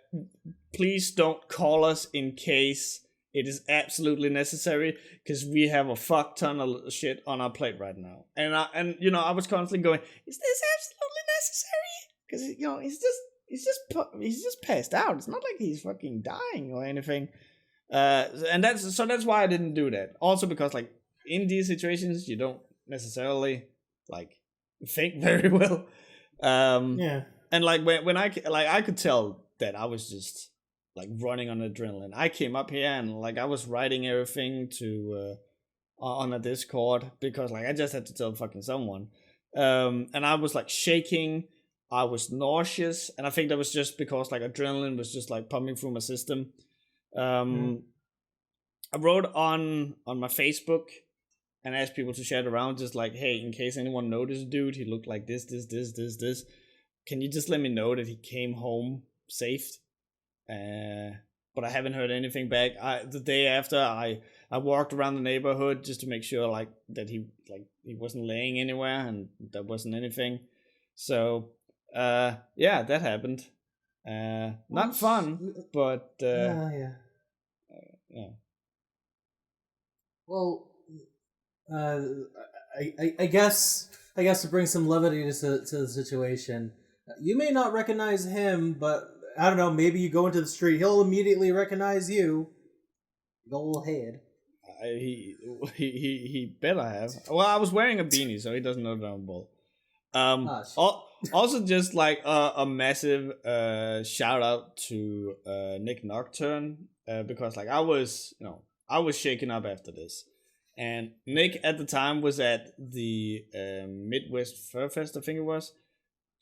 please don't call us in case it is absolutely necessary, because we have a fuck ton of shit on our plate right now. And I was constantly going, is this absolutely necessary? Because you know he's just passed out. It's not like he's fucking dying or anything. And that's why I didn't do that. Also because like in these situations you don't necessarily like think very well. And like when I could tell that I was just like running on adrenaline. I came up here and like I was writing everything to on a Discord, because like I just had to tell fucking someone. And I was like shaking, I was nauseous, and I think that was just because like adrenaline was just like pumping through my system. I wrote on my Facebook and asked people to share it around, just like, hey, in case anyone noticed, dude, he looked like this. Can you just let me know that he came home safe? But I haven't heard anything back. The day after, I walked around the neighborhood just to make sure like that he wasn't laying anywhere and there wasn't anything. So that happened. Not fun, but yeah. Well, I guess to bring some levity to the situation, you may not recognize him, but I don't know, maybe you go into the street, he'll immediately recognize you. Go ahead. He better have. Well, I was wearing a beanie, so he doesn't know that I'm bald. Also, just like a massive shout out to Nick Nocturne, because like I was shaken up after this, and Nick at the time was at the Midwest Fur Fest, I think it was.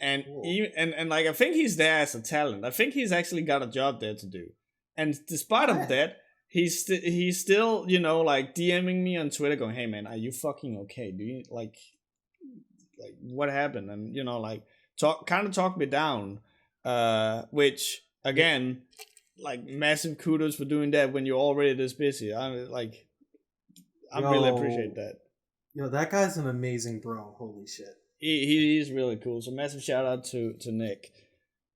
And even, like I think he's there as a talent. I think he's actually got a job there to do. And despite of that, he's still, you know, like DMing me on Twitter going, "Hey man, are you fucking okay? Do you like what happened?" And you know, like talk me down. Which again, like massive kudos for doing that when you're already this busy. I really appreciate that. Yo, that guy's an amazing bro. Holy shit. He's really cool. So massive shout out to Nick.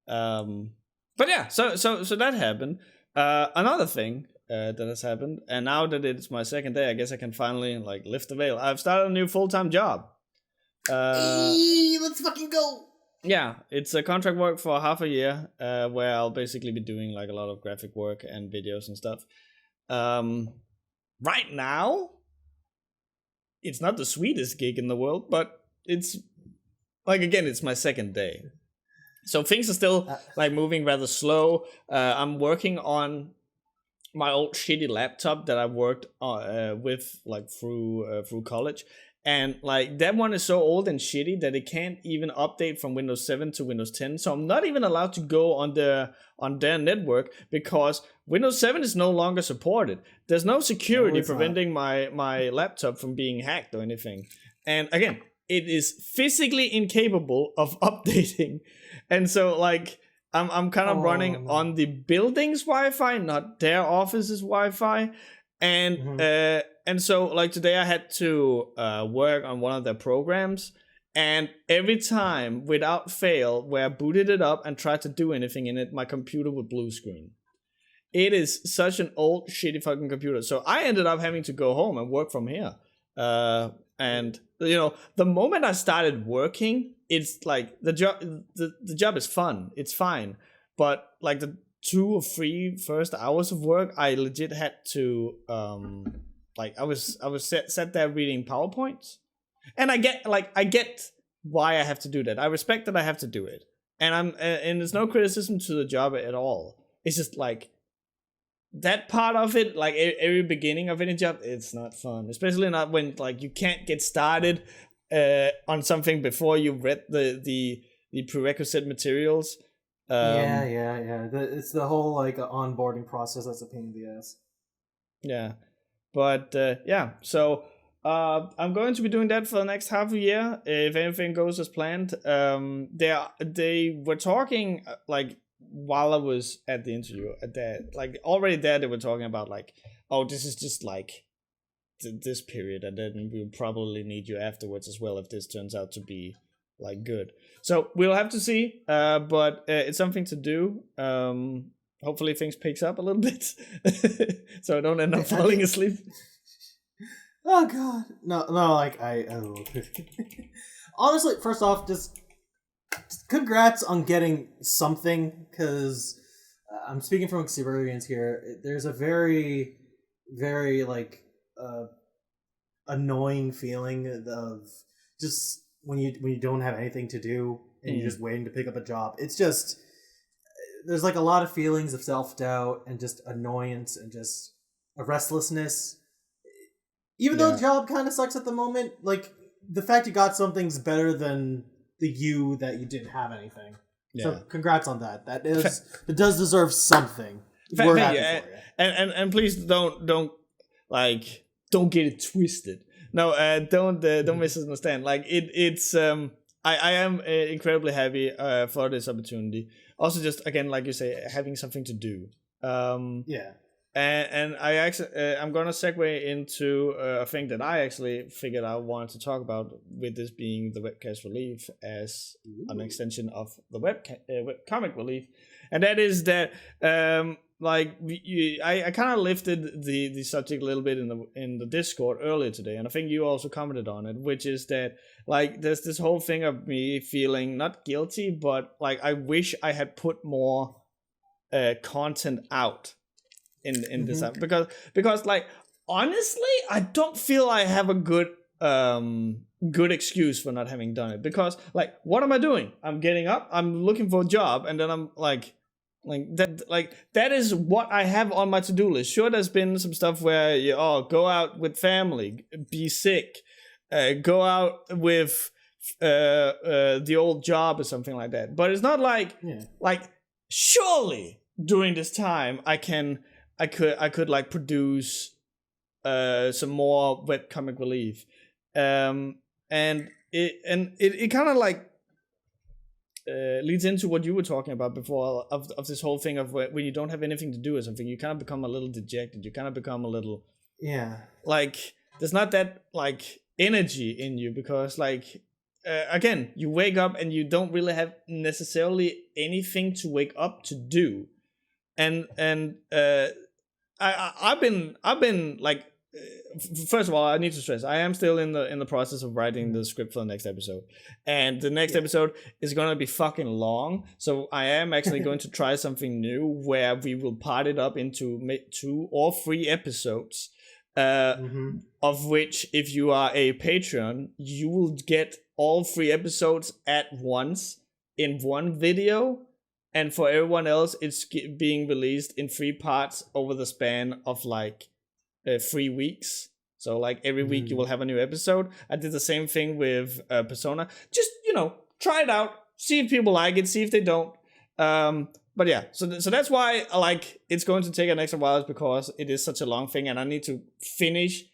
But yeah, so that happened. Another thing that has happened, and now that it's my second day, I guess I can finally like lift the veil. I've started a new full-time job. Let's fucking go. Yeah, it's a contract work for half a year, where I'll basically be doing like a lot of graphic work and videos and stuff. Right now, it's not the sweetest gig in the world, but it's like, again, it's my second day. So things are still like moving rather slow. I'm working on my old shitty laptop that I worked with like through college. And like that one is so old and shitty that it can't even update from Windows 7 to Windows 10. So I'm not even allowed to go on their network because Windows 7 is no longer supported. There's no security preventing my laptop from being hacked or anything. And again, it is physically incapable of updating. And so like I'm kind of running on the building's Wi-Fi, not their office's Wi-Fi. And so like today I had to work on one of their programs, and every time without fail where I booted it up and tried to do anything in it, my computer would blue screen. It is such an old shitty fucking computer. So I ended up having to go home and work from here. And you know, the moment I started working, it's like the job is fun. It's fine. But like the 2 or 3 first hours of work, I legit had to like I was sat there reading PowerPoints, and I get why I have to do that. I respect that I have to do it, and there's no criticism to the job at all. It's just like that part of it, like every beginning of any job, it's not fun, especially not when like you can't get started on something before you read the prerequisite materials. Yeah. It's the whole like onboarding process that's a pain in the ass. Yeah, but yeah. So I'm going to be doing that for the next half a year if everything goes as planned. They were talking like while I was at the interview that like already there they were talking about like, oh, this is just like this period, and then we'll probably need you afterwards as well if this turns out to be like good. So we'll have to see, but it's something to do. Hopefully things picks up a little bit so I don't end up falling asleep. Oh god, no, like honestly, first off, just congrats on getting something, because I'm speaking from experience here. There's a very, very like annoying feeling of just when you don't have anything to do and you're just waiting to pick up a job. It's just, there's like a lot of feelings of self-doubt and just annoyance and just a restlessness. Even though the job kind of sucks at the moment, like the fact you got something's better than the you that you didn't have anything. Yeah. So congrats on that. It does deserve something. We're happy for you. And please don't get it twisted. No, don't misunderstand. Like it's I am incredibly happy for this opportunity. Also, just again, like you say, having something to do. Yeah. And I actually I'm gonna segue into a thing that I actually figured I wanted to talk about, with this being the webcast relief as an extension of the webcomic relief, and that is that I kind of lifted the subject a little bit in the Discord earlier today, and I think you also commented on it, which is that like there's this whole thing of me feeling not guilty, but like I wish I had put more content out in this app, because like honestly I don't feel I have a good excuse for not having done it, because like what am I doing? I'm getting up, I'm looking for a job, and then I'm like that is what I have on my to-do list. Sure, there's been some stuff where you go out with family, be sick, go out with the old job or something like that, but it's not like like surely during this time I could like produce some more webcomic relief, and it kind of like leads into what you were talking about before of this whole thing of when you don't have anything to do or something, you kind of become a little dejected. You kind of become a little like there's not that like energy in you because like again you wake up and you don't really have necessarily anything to wake up to do, and I've been like. First of all, I need to stress I am still in the process of writing the script for the next episode, and the next episode is gonna be fucking long. So I am actually going to try something new where we will part it up into 2 or 3 episodes, of which if you are a patron, you will get all 3 episodes at once in one video, and for everyone else, it's being released in 3 parts over the span of like 3 weeks. So like every week you will have a new episode. I did the same thing with Persona. Just, try it out, see if people like it, see if they don't. But yeah, so that's why like it's going to take an extra while, is because it is such a long thing and I need to finish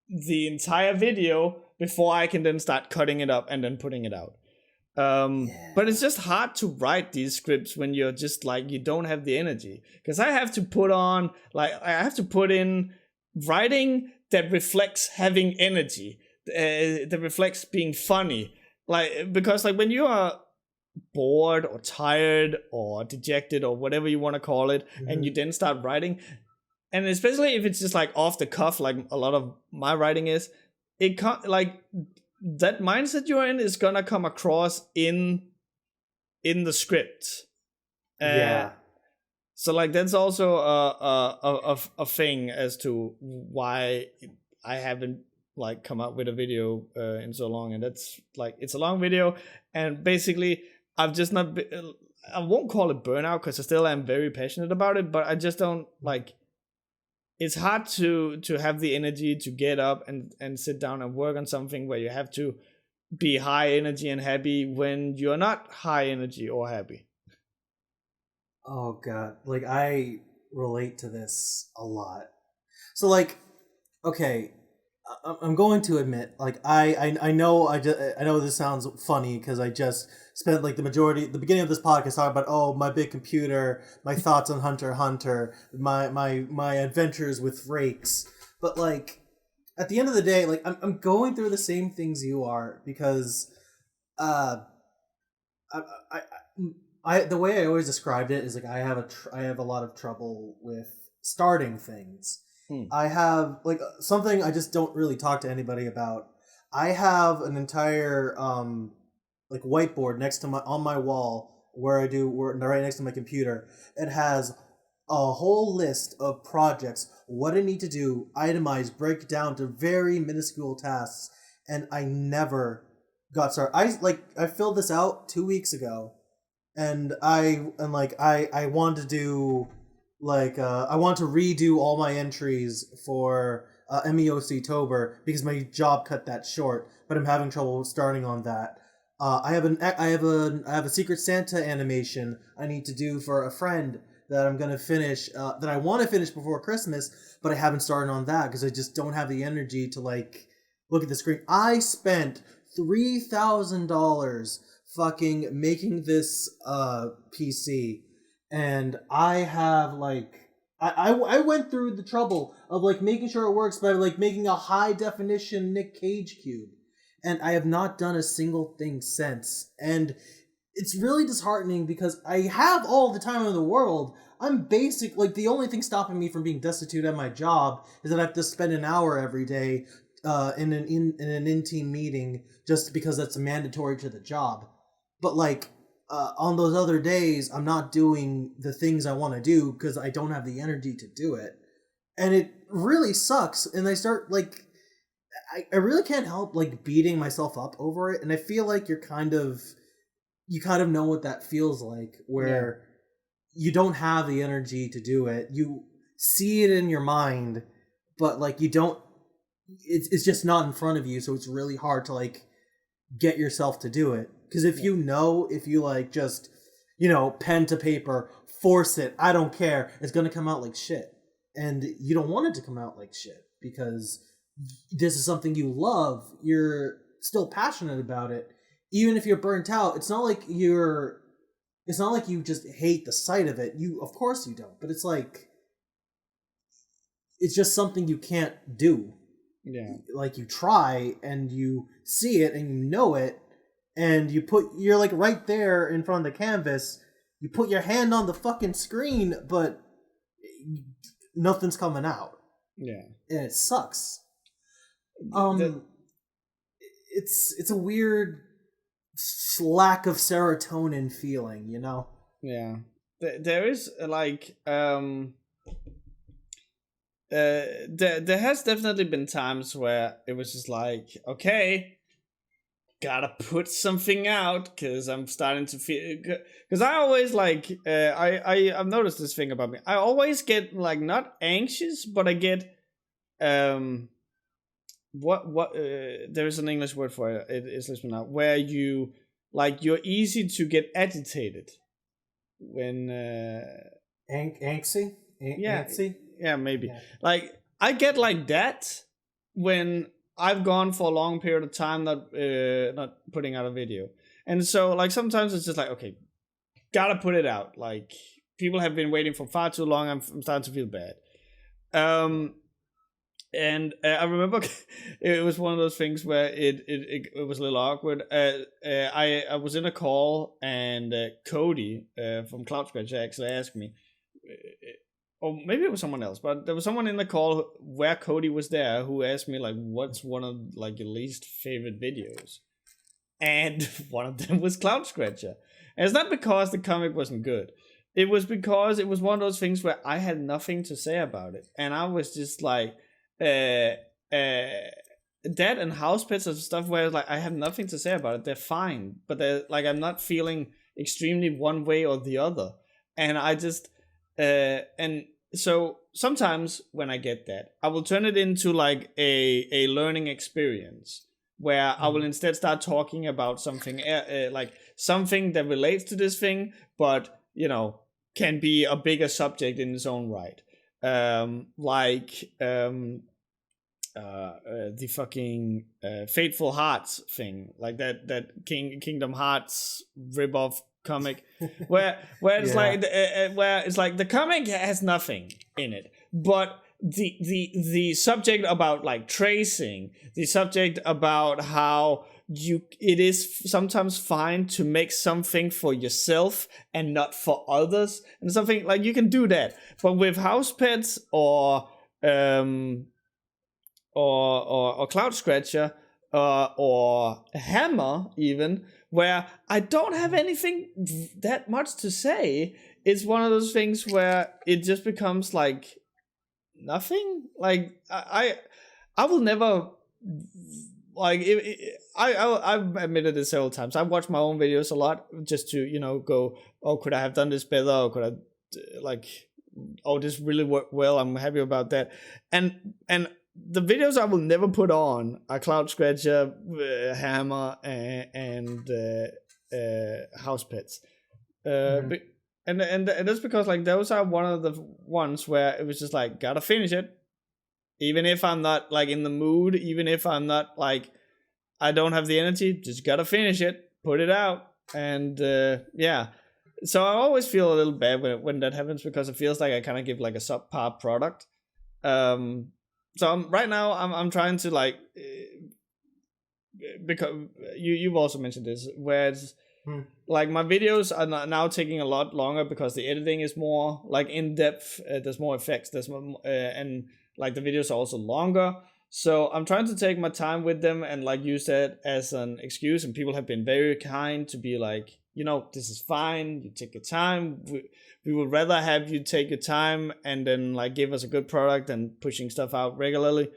the entire video before I can then start cutting it up and then putting it out. But it's just hard to write these scripts when you're just like, you don't have the energy, because I have to put in writing that reflects having energy, that reflects being funny, like, because like when you are bored or tired or dejected or whatever you want to call it, and you then start writing, and especially if it's just like off the cuff like a lot of my writing is, it can't, like, that mindset you're in is gonna come across in the script. So like that's also a thing as to why I haven't like come up with a video in so long, and that's like, it's a long video, and basically I've just not been, I won't call it burnout because I still am very passionate about it, but I just don't like, it's hard to have the energy to get up and sit down and work on something where you have to be high energy and happy when you're not high energy or happy. Oh god, like I relate to this a lot. So like, okay, I'm going to admit, like I know I know this sounds funny because I just spent like the beginning of this podcast talking about my big computer, my thoughts on Hunter x Hunter, my adventures with rakes, but like at the end of the day, like I'm going through the same things you are, because I the way I always described it is like I have a lot of trouble with starting things. I have like something I just don't really talk to anybody about. I have an entire like whiteboard on my wall right next to my computer. It has a whole list of projects, what I need to do, itemize, break down to very minuscule tasks, and I never got started. I filled this out 2 weeks ago, and I want to do I want to redo all my entries for MEOC Tober because my job cut that short, but I'm having trouble starting on that. I have a Secret Santa animation I need to do for a friend that I'm gonna finish, that I want to finish before Christmas, but I haven't started on that because I just don't have the energy to like look at the screen. I spent $3,000 fucking making this PC, and I have like I went through the trouble of like making sure it works by like making a high definition Nick Cage cube, and I have not done a single thing since, and it's really disheartening because I have all the time in the world. I'm the only thing stopping me from being destitute at my job is that I have to spend an hour every day in an in-team meeting just because that's mandatory to the job. But like on those other days, I'm not doing the things I want to do because I don't have the energy to do it, and it really sucks. And I start like, I really can't help like beating myself up over it, and I feel like you kind of know what that feels like, where you don't have the energy to do it. You see it in your mind, but like you don't. It's just not in front of you, so it's really hard to like get yourself to do it. Because if you like just, pen to paper, force it, I don't care, it's going to come out like shit. And you don't want it to come out like shit because this is something you love, you're still passionate about it, even if you're burnt out, it's not like you just hate the sight of it. Of course you don't, but it's like, it's just something you can't do. Yeah. Like, you try and you see it and you know it, and you're like right there in front of the canvas. You put your hand on the fucking screen, but nothing's coming out. Yeah. And it sucks. It's a weird lack of serotonin feeling, you know? Yeah. There is like there has definitely been times where it was just like, okay, gotta put something out because I'm starting to feel, because I always like I've noticed this thing about me. I always get like not anxious, but I get there's an English word for it. It is listening now, where you like, you're easy to get agitated when Antsy? yeah, Antsy? yeah, maybe. Yeah. Like, I get like that when I've gone for a long period of time not putting out a video. And so like sometimes it's just like, okay, gotta put it out. Like, people have been waiting for far too long. I'm starting to feel bad. And I remember it was one of those things where it was a little awkward. I was in a call, and Cody from Cloud Scratch actually asked me, or maybe it was someone else, but there was someone in the call where Cody was there who asked me like, what's one of like your least favorite videos? And one of them was Cloud Scratcher. And it's not because the comic wasn't good. It was because it was one of those things where I had nothing to say about it. And I was just like, that and House Pets and stuff where like I have nothing to say about it. They're fine. But they're like, I'm not feeling extremely one way or the other. And I just, and so sometimes when I get that, I will turn it into like a learning experience where I will instead start talking about something like something that relates to this thing, but you know, can be a bigger subject in its own right. The fucking Fateful Hearts thing, like that Kingdom Hearts ripoff comic, where it's like where it's like the comic has nothing in it, but the subject about like tracing, the subject about how it is sometimes fine to make something for yourself and not for others, and something like you can do that, but with House Pets or Cloud Scratcher or Hammer even, where I don't have anything that much to say. It's one of those things where it just becomes like nothing. Like I will never like I've admitted this several times. I watch my own videos a lot just to go, oh, could I have done this better, or could I like, oh, this really worked well, I'm happy about that. And the videos I will never put on are Cloud Scratcher, Hammer, and House Pets. And that's because like those are one of the ones where it was just like, gotta finish it, even if I'm not like in the mood, even if I'm not like, I don't have the energy, just gotta finish it, put it out. And yeah, so I always feel a little bad when that happens, because it feels like I kind of give like a subpar product. So right now I'm trying to like, because you've also mentioned this, where it's like my videos are now taking a lot longer because the editing is more like in depth. There's more effects. There's more, and like the videos are also longer. So I'm trying to take my time with them and like use that as an excuse. And people have been very kind to be like, this is fine. You take your time. We would rather have you take your time and then like give us a good product than pushing stuff out regularly.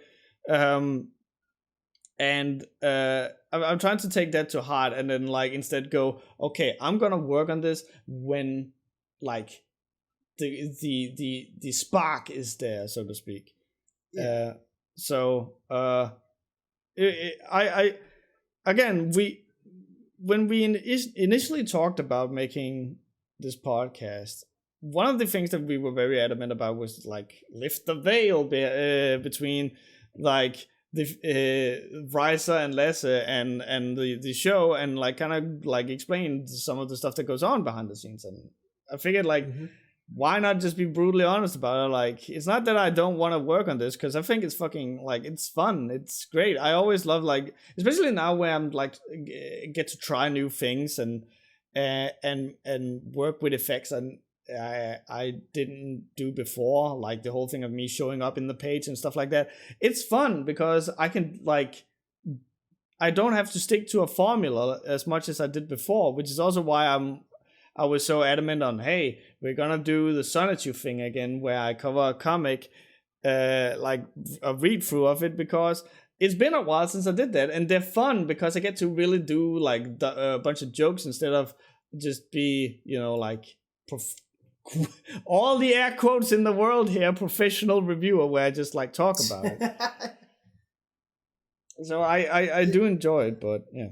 And I'm trying to take that to heart and then like instead go, okay, I'm gonna work on this when like the spark is there, so to speak. Yeah. When we initially talked about making this podcast, one of the things that we were very adamant about was like lift the veil between like Riser and Lasse and the show, and like kind of like explain some of the stuff that goes on behind the scenes. And I figured like, why not just be brutally honest about it? Like, it's not that I don't want to work on this, because I think it's fucking like, it's fun, it's great. I always love, like, especially now where I'm like get to try new things and work with effects and I didn't do before, like the whole thing of me showing up in the page and stuff like that. It's fun because I can like, I don't have to stick to a formula as much as I did before, which is also why I was so adamant on, hey, we're gonna do the Sonichu thing again, where I cover a comic, like a read through of it, because it's been a while since I did that, and they're fun because I get to really do like a bunch of jokes instead of just be, you know, like all the air quotes in the world here, professional reviewer, where I just like talk about it. So I do enjoy it, but yeah.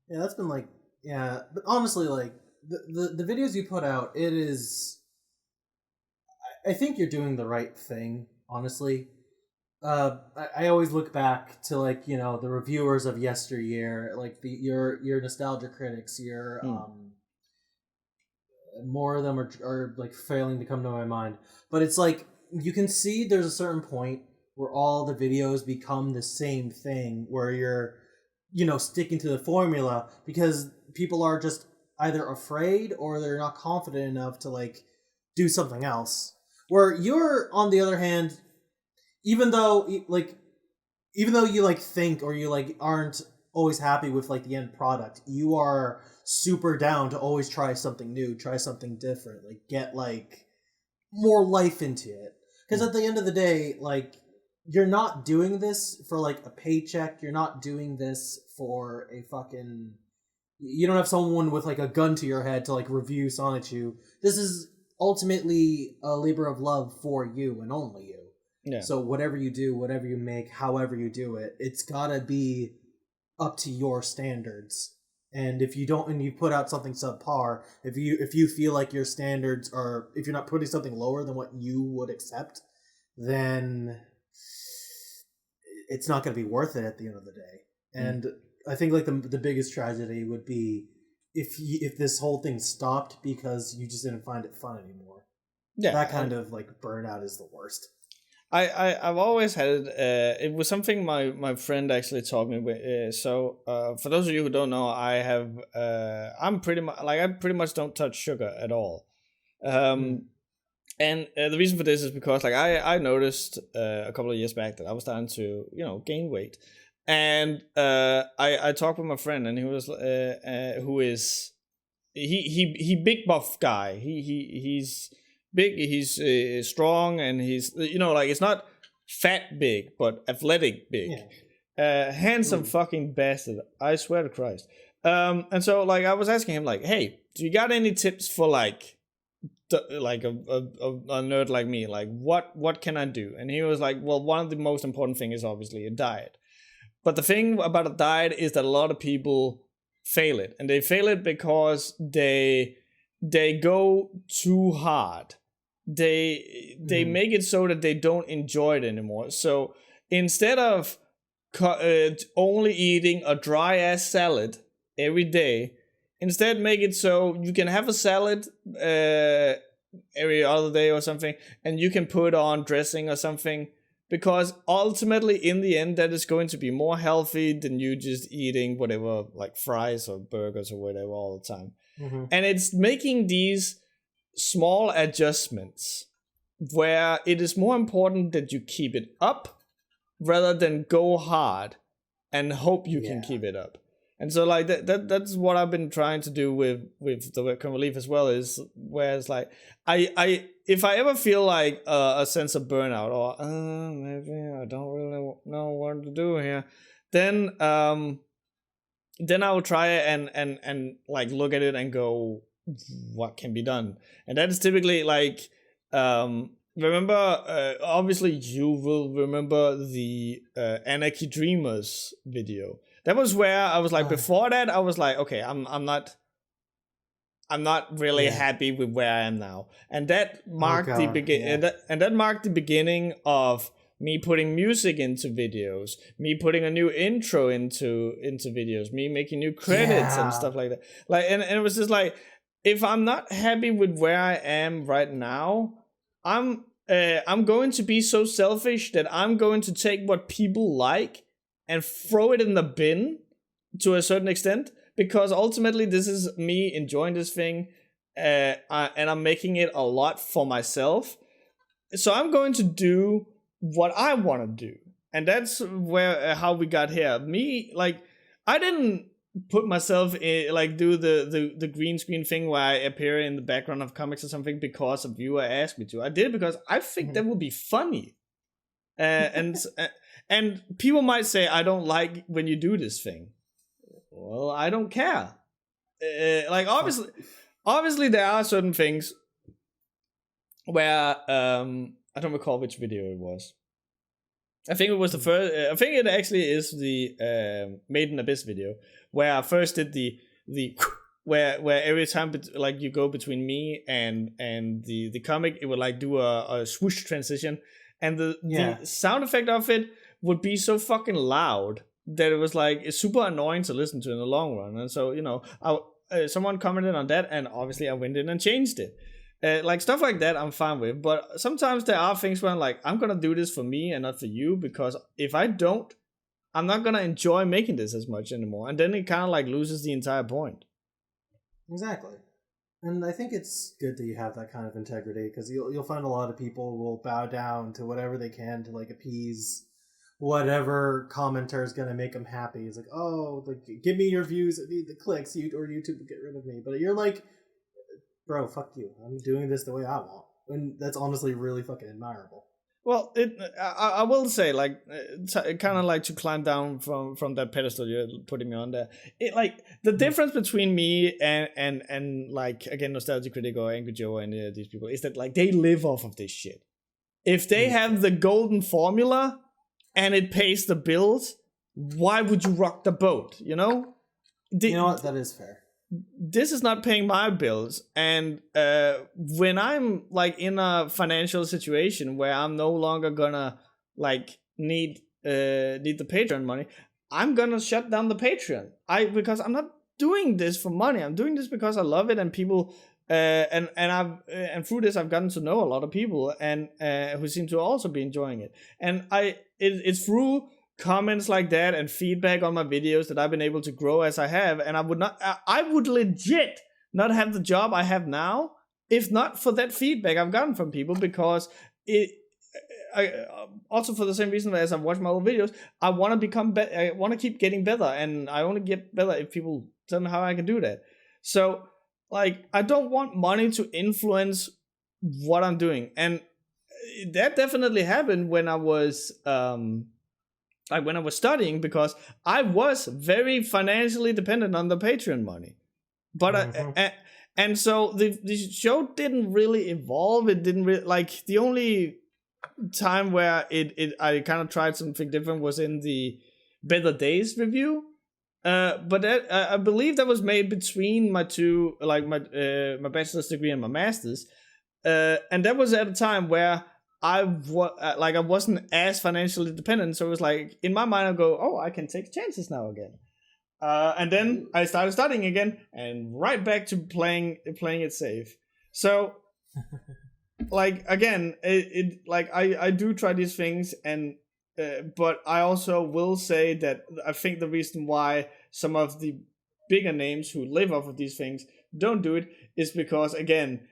Yeah, that's been like, yeah, but honestly, like the videos you put out, it is, I think you're doing the right thing, honestly. I always look back to, like, you know, the reviewers of yesteryear, like your nostalgia critics, your more of them are like failing to come to my mind. But it's like, you can see there's a certain point where all the videos become the same thing, where you're, you know, sticking to the formula because people are just either afraid or they're not confident enough to like do something else. Where you're, on the other hand, even though you like think, or you like aren't always happy with like the end product, you are super down to always try something new, try something different, like get like more life into it. Because at the end of the day, like, you're not doing this for like a paycheck. You're not doing this for a fucking, you don't have someone with like a gun to your head to like review Sonichu. This is ultimately a labor of love for you and only you. Yeah. So whatever you do, whatever you make, however you do it, it's gotta be up to your standards. And if you don't, and you put out something subpar, if you feel like your standards are, if you're not putting something lower than what you would accept, then it's not going to be worth it at the end of the day. And I think like the biggest tragedy would be if this whole thing stopped because you just didn't find it fun anymore. Yeah, that kind of like burnout is the worst. I've always had it. It was something my friend actually taught me. So for those of you who don't know, I have I'm pretty much like, I pretty much don't touch sugar at all. And the reason for this is because like I noticed a couple of years back that I was starting to, you know, gain weight, and I talked with my friend, and he was who is he big buff guy. He's big, he's strong, and he's, you know, like, it's not fat big, but athletic big. Yeah. Handsome fucking bastard, I swear to Christ. And so like I was asking him like, hey, do you got any tips for like a nerd like me? Like what can I do? And he was like, well, one of the most important thing is obviously a diet. But the thing about a diet is that a lot of people fail it, and they fail it because they go too hard. They make it so that they don't enjoy it anymore. So instead of only eating a dry ass salad every day, instead make it so you can have a salad every other day or something, and you can put on dressing or something, because ultimately in the end that is going to be more healthy than you just eating whatever, like fries or burgers or whatever all the time. And it's making these small adjustments where it is more important that you keep it up rather than go hard and hope you can keep it up. And so like that's what I've been trying to do with the Webcam Relief as well, is where it's like I if I ever feel like a sense of burnout, or maybe I don't really know what to do here, then I will try it and like look at it and go, what can be done? And that is typically like, remember, obviously you will remember the Anarchy Dreamers video. That was where I was like, before that I was like, okay, I'm not really happy with where I am now, and that marked the beginning. And that marked the beginning of me putting music into videos, me putting a new intro into videos, me making new credits and stuff like that. Like, and it was just like, if I'm not happy with where I am right now, I'm going to be so selfish that I'm going to take what people like and throw it in the bin to a certain extent, because ultimately this is me enjoying this thing, and I'm making it a lot for myself. So I'm going to do what I want to do, and that's where how we got here. Me, like, I didn't put myself in, like, do the green screen thing where I appear in the background of comics or something because a viewer asked me to. I did it because I think that would be funny, and people might say I don't like when you do this thing. Well, I don't care. Like, obviously there are certain things where I don't recall which video it was. I think it was the first. I think it actually is the Made in Abyss video where I first did the where every time like you go between me and the comic, it would like do a swoosh transition, and the sound effect of it would be so fucking loud that it was like, it's super annoying to listen to in the long run. And so, you know, someone commented on that, and obviously I went in and changed it. Like, stuff like that I'm fine with, but sometimes there are things where I'm like, I'm gonna do this for me and not for you, because if I don't, I'm not gonna enjoy making this as much anymore, and then it kind of like loses the entire point. Exactly. And I think it's good that you have that kind of integrity, because you'll find a lot of people will bow down to whatever they can to like appease whatever commenter is going to make them happy. It's like, oh, like, give me your views, I need the clicks, or YouTube will get rid of me. But you're like, bro, fuck you. I'm doing this the way I want. And that's honestly really fucking admirable. Well, I will say, like, kind of like to climb down from that pedestal you're putting me on there. It, like, the difference between me and like, again, Nostalgia Critic or Angry Joe and these people is that, like, they live off of this shit. If they have the golden formula and it pays the bills, why would you rock the boat, you know? You know what? That is fair. This is not paying my bills, and when I'm like in a financial situation where I'm no longer gonna like need the Patreon money, I'm gonna shut down the Patreon. Because I'm not doing this for money. I'm doing this because I love it, and people and through this I've gotten to know a lot of people and who seem to also be enjoying it. And it's through comments like that and feedback on my videos that I've been able to grow as I have, and I would legit not have the job I have now if not for that feedback I've gotten from people, because also for the same reason as I've watched my old videos, I want to become better. I want to keep getting better, and I only get better if people tell me how I can do that. So, like, I don't want money to influence what I'm doing, and that definitely happened when I was when I was studying, because I was very financially dependent on the Patreon money. But and so the show didn't really evolve. It didn't really, like, the only time where I kind of tried something different was in the Better Days review. But that, I believe that was made between my two, like my bachelor's degree and my master's, and that was at a time where I wasn't as financially dependent, so it was like, in my mind I go, oh, I can take chances now again, and then I started studying again, and right back to playing it safe. So, like, again, it like I do try these things, and but I also will say that I think the reason why some of the bigger names who live off of these things don't do it is because, again,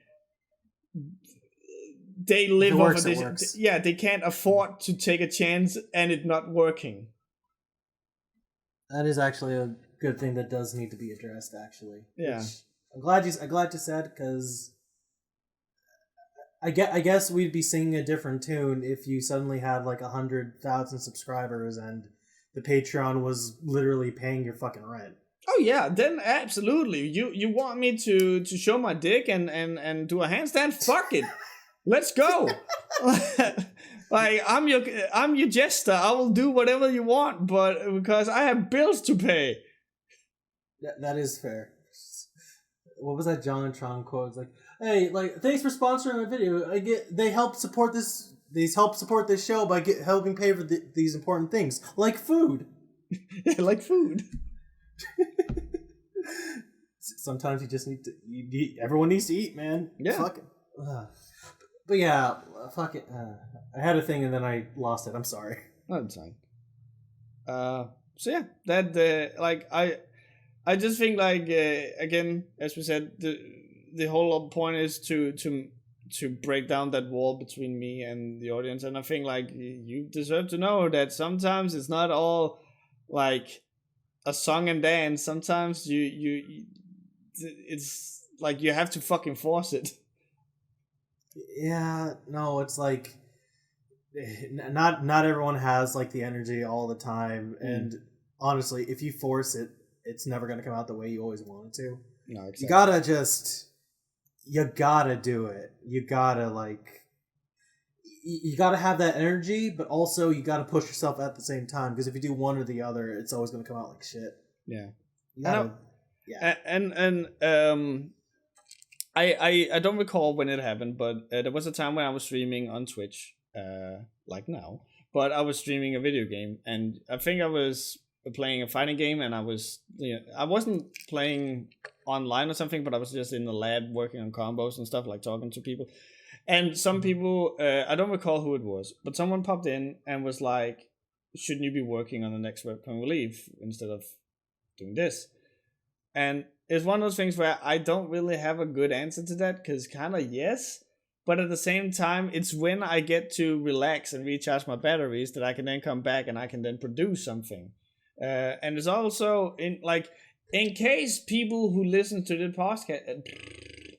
they live off of this. Yeah, they can't afford to take a chance and it not working. That is actually a good thing that does need to be addressed, actually. Yeah, I'm glad you said, because I guess we'd be singing a different tune if you suddenly had like 100,000 subscribers and the Patreon was literally paying your fucking rent. Oh yeah, then absolutely. You want me to show my dick and do a handstand? Fuck it. Let's go. Like, I'm your jester. I will do whatever you want, but because I have bills to pay. That is fair. What was that John Tron quote? It's like, hey, like, thanks for sponsoring my video. They help support this these help support this show by helping pay for these important things, like food. Like food. Sometimes you just need to. Everyone needs to eat, man. Yeah. Fuck it. But yeah, fuck it. I had a thing and then I lost it. I'm sorry. No, it's fine. So yeah, that I just think like again, as we said, the whole point is to break down that wall between me and the audience, and I think like you deserve to know that sometimes it's not all like a song and dance. Sometimes you it's like you have to fucking force it. Yeah, no, it's like not everyone has like the energy all the time, and honestly, if you force it, it's never gonna come out the way you always want it to. No, exactly. You gotta do it. You gotta you gotta have that energy, but also you gotta push yourself at the same time, because if you do one or the other, it's always gonna come out like shit. Yeah. I don't recall when it happened, but there was a time when I was streaming on Twitch, like now, but I was streaming a video game, and I think I was playing a fighting game, and I wasn't playing online or something, but I was just in the lab working on combos and stuff, like talking to people, and some people, I don't recall who it was, but someone popped in and was like, shouldn't you be working on the next webcam relief instead of doing this? And it's one of those things where I don't really have a good answer to that, because kind of yes, but at the same time, it's when I get to relax and recharge my batteries that I can then come back and I can then produce something. And it's also in case people who listen to the podcast,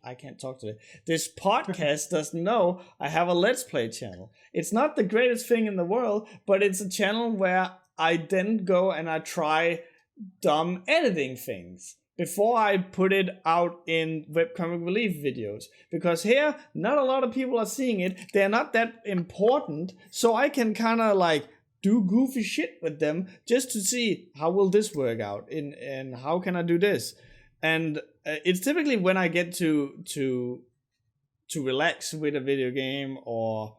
I can't talk today. This podcast doesn't know I have a Let's Play channel. It's not the greatest thing in the world, but it's a channel where I then go and I try dumb editing things before I put it out in webcomic relief videos. Because here, not a lot of people are seeing it. They're not that important, so I can kind of like do goofy shit with them just to see how will this work out and how can I do this. And it's typically when I get to relax with a video game or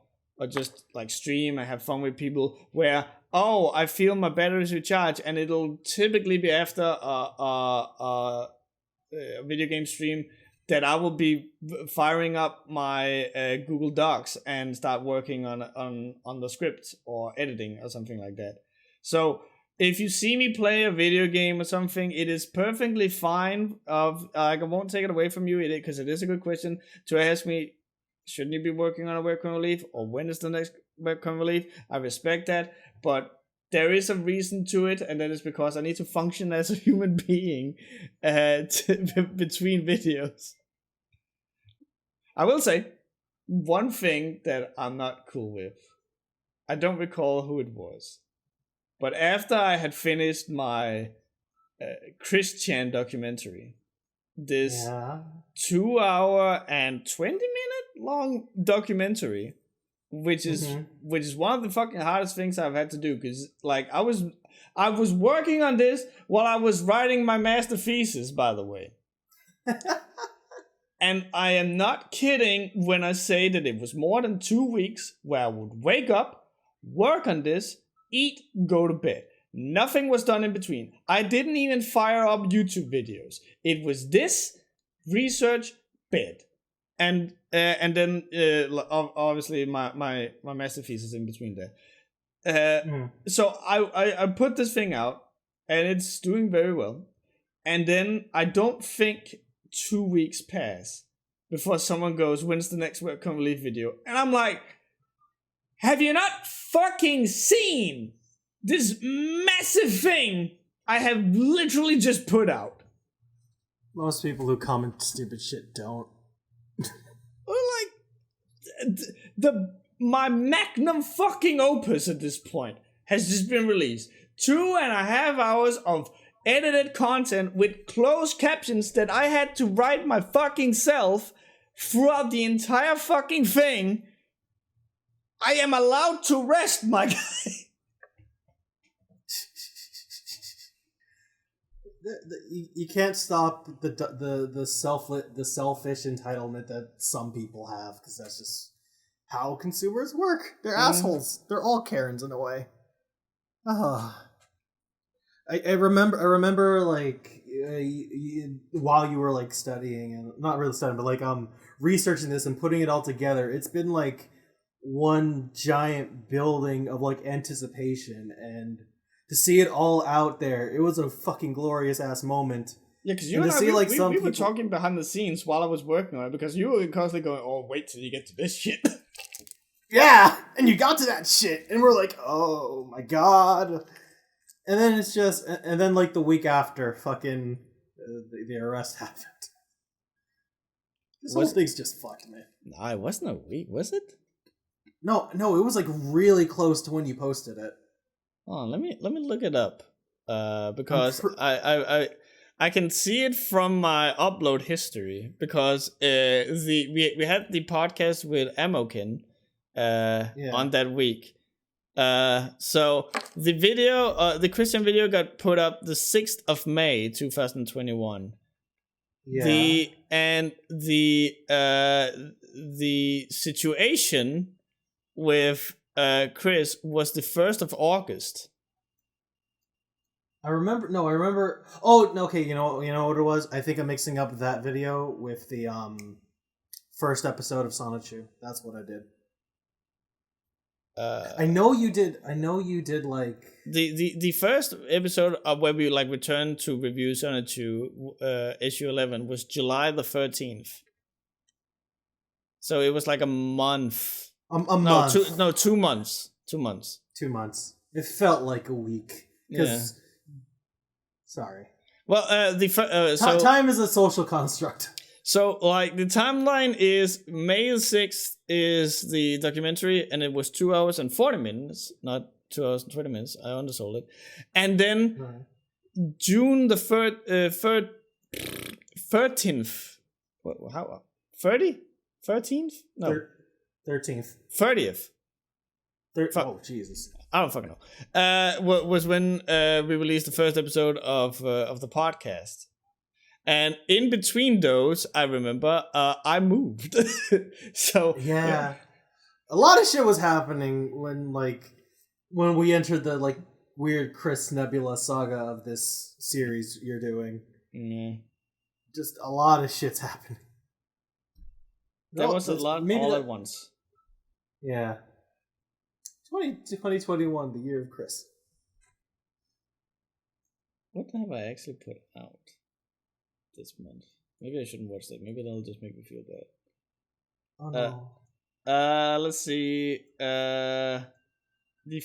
just like stream and have fun with people where I feel my batteries recharge, and it'll typically be after a video game stream that I will be firing up my Google Docs and start working on the script or editing or something like that. So if you see me play a video game or something, it is perfectly fine. I won't take it away from you, because it is a good question to ask me, shouldn't you be working on a webcam relief, or when is the next webcam relief? I respect that, but there is a reason to it, and that is because I need to function as a human being between videos. I will say one thing that I'm not cool with. I don't recall who it was, but after I had finished my Christian documentary, this 2 hour and 20 minute long documentary, which is one of the fucking hardest things I've had to do, because like I was working on this while I was writing my master thesis, by the way. And I am not kidding when I say that it was more than 2 weeks where I would wake up, work on this, eat, go to bed. Nothing was done in between. I didn't even fire up YouTube videos. It was this, research, bed. And then obviously my master thesis in between there. So I put this thing out, and it's doing very well. And then I don't think 2 weeks pass before someone goes, when's the next webcam relief video? And I'm like, have you not fucking seen this massive thing I have literally just put out? Most people who comment stupid shit don't. Well, like, my magnum fucking opus at this point has just been released. 2.5 hours of edited content with closed captions that I had to write my fucking self throughout the entire fucking thing. I am allowed to rest, my guy. You can't stop the selfish entitlement that some people have, because that's just how consumers work. They're assholes. They're all Karens in a way. I remember like while you were like studying and not really studying, but like researching this and putting it all together. It's been like one giant building of like anticipation, and to see it all out there, it was a fucking glorious ass moment. Yeah, because you and I, we were talking behind the scenes while I was working on it, because you were constantly going, "Oh, wait till you get to this shit." Yeah, and you got to that shit, and we're like, "Oh my god!" And then it's just, and then like the week after, fucking the arrest happened. This whole thing's just fucked, man. No, it wasn't a week, was it? No, it was like really close to when you posted it. Oh, let me look it up, because I can see it from my upload history, because we had the podcast with Amokin on that week. So the video, the Christian video, got put up the 6th of May 2021. Yeah. The situation with Chris was the 1st of August. I remember. Oh, okay. You know what it was. I think I'm mixing up that video with the first episode of Sonichu. That's what I did. I know you did like the first episode of where we like returned to review Sonichu issue 11 was July the 13th. So it was like a month. Month. 2 months. 2 months. 2 months. It felt like a week. Yeah. Sorry. Well, so time is a social construct. So, like, the timeline is May 6th is the documentary, and it was 2 hours and 40 minutes, not 2 hours and 20 minutes. I undersold it. And then June the 13th. How? 30? 13th? No. 13th. 30th. Oh, Jesus. I don't fucking know. Was when we released the first episode of the podcast. And in between those, I remember I moved. So yeah, a lot of shit was happening when we entered the like weird Chris Nebula saga of this series you're doing. Mm. Just a lot of shit's happening. There was a lot all at once. Yeah. 2021, the year of Chris. What have I actually put out this month? Maybe I shouldn't watch that. Maybe that'll just make me feel bad. Oh no. Let's see. The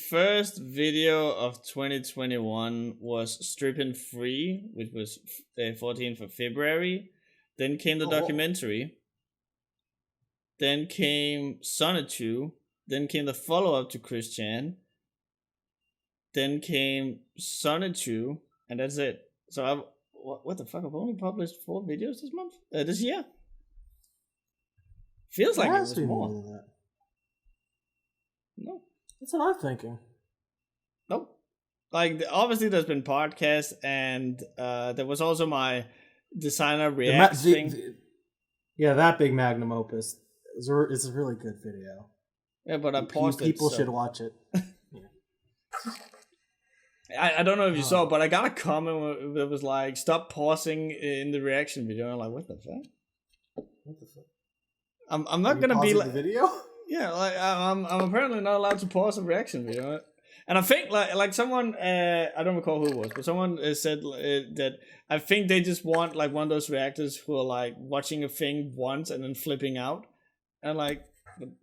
first video of 2021 was Stripping Free, which was 14th of February. Then came the documentary. Then came Sonichu. Then came the follow-up to Christian. Then came Sonichu, and that's it. So what the fuck? I've only published 4 videos this month? This year? Feels like it was more. Than that. No. That's what I'm thinking. Nope. Like, obviously there's been podcasts, and there was also my designer reacts thing. Yeah, that big magnum opus. It's a really good video. Yeah, but I paused it. People should watch it. I don't know if you saw, but I got a comment that was like, "Stop pausing in the reaction video." And I'm like, "What the fuck? What the fuck?" I'm not gonna be like the video. Yeah, like I'm apparently not allowed to pause a reaction video. And I think like someone I don't recall who it was, but someone said that I think they just want like one of those reactors who are like watching a thing once and then flipping out, and like,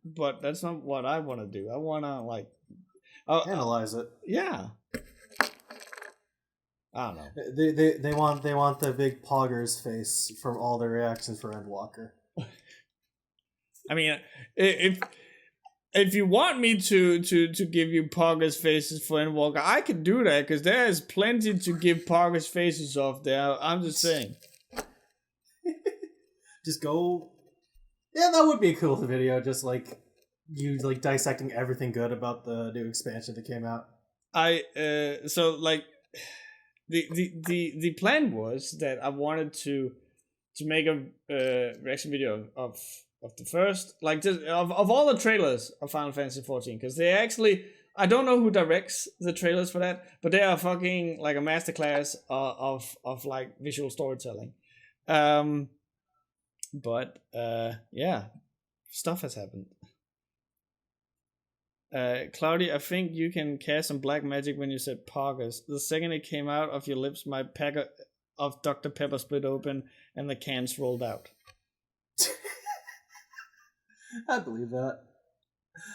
but that's not what I want to do. I want to like analyze it. Yeah. I don't know. They want the big poggers face from all their reactions for Endwalker. I mean, if you want me to give you poggers faces for Endwalker, I can do that, because there's plenty to give poggers faces off there. I'm just saying. Just go. Yeah, that would be a cool video. Just like you like dissecting everything good about the new expansion that came out. So like. The plan was that I wanted to to make a reaction video of the first, like just of all the trailers of Final Fantasy 14, because they actually, I don't know who directs the trailers for that, but they are fucking like a masterclass of like visual storytelling. But yeah, stuff has happened. Cloudy, I think you can cast some black magic when you said poggers. The second it came out of your lips, my pack of Dr. Pepper split open and the cans rolled out. I believe that.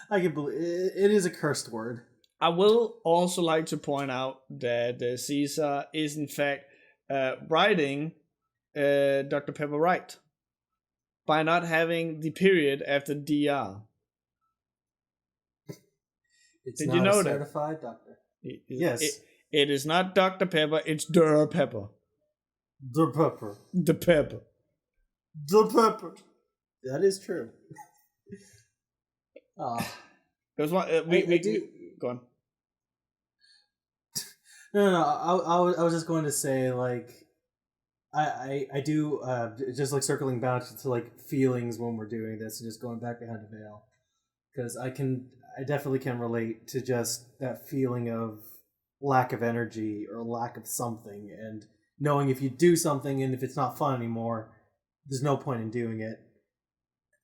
I can believe it is a cursed word. I will also like to point out that Caesar is in fact writing Dr. Pepper right by not having the period after DR. It's Did not you know a that? certified doctor. Yes. It is not Dr. Pepper, it's Der Pepper. The pepper. The Pepper. The pepper. That is true. There's one. We do. Go on. No. I was just going to say, like, I do just like circling back to like feelings when we're doing this and just going back behind the veil, because I definitely can relate to just that feeling of lack of energy or lack of something, and knowing if you do something and if it's not fun anymore, there's no point in doing it.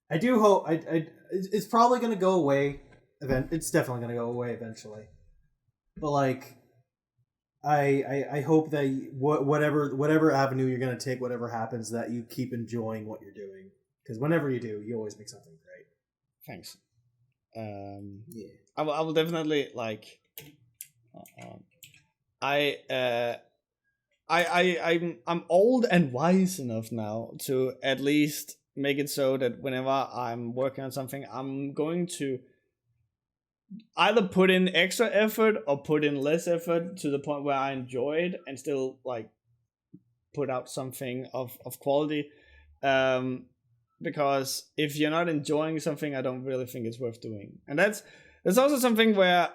I do hope it's probably going to go away. It's definitely going to go away eventually. But like, I hope that whatever avenue you're going to take, whatever happens, that you keep enjoying what you're doing. Because whenever you do, you always make something great. Thanks. Yeah. I will definitely like. I'm old and wise enough now to at least make it so that whenever I'm working on something, I'm going to either put in extra effort or put in less effort to the point where I enjoy it and still like put out something of quality. Because if you're not enjoying something, I don't really think it's worth doing. And that's also something where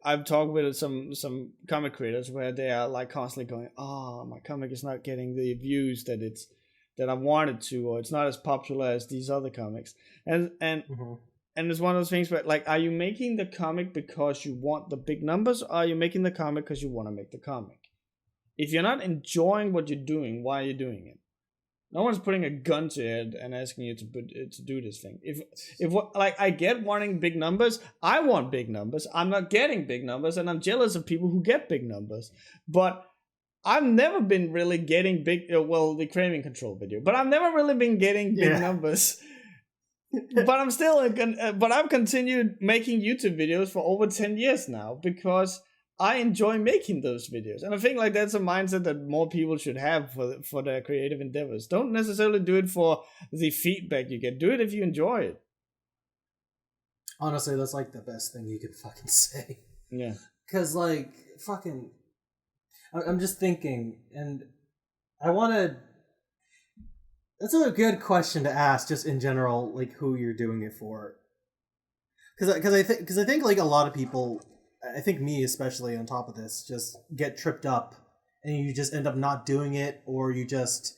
I've talked with some comic creators where they are like constantly going, "Oh, my comic is not getting the views that I wanted to, or it's not as popular as these other comics." And it's one of those things where, like, are you making the comic because you want the big numbers, or are you making the comic because you want to make the comic? If you're not enjoying what you're doing, why are you doing it? No one's putting a gun to it and asking you to do this thing. If like, I get wanting big numbers, I want big numbers. I'm not getting big numbers, and I'm jealous of people who get big numbers. But I've never been really getting big. Well, the Craving Control video, but I've never really been getting big numbers. But I'm still, but I've continued making YouTube videos for over 10 years now because I enjoy making those videos. And I think like that's a mindset that more people should have for their creative endeavors. Don't necessarily do it for the feedback you get. Do it if you enjoy it. Honestly, that's like the best thing you could fucking say. Yeah. Because like, fucking, I'm just thinking, and I want to, that's a good question to ask just in general, like who you're doing it for. Because I think like a lot of people, I think me especially on top of this, just get tripped up and you just end up not doing it, or you just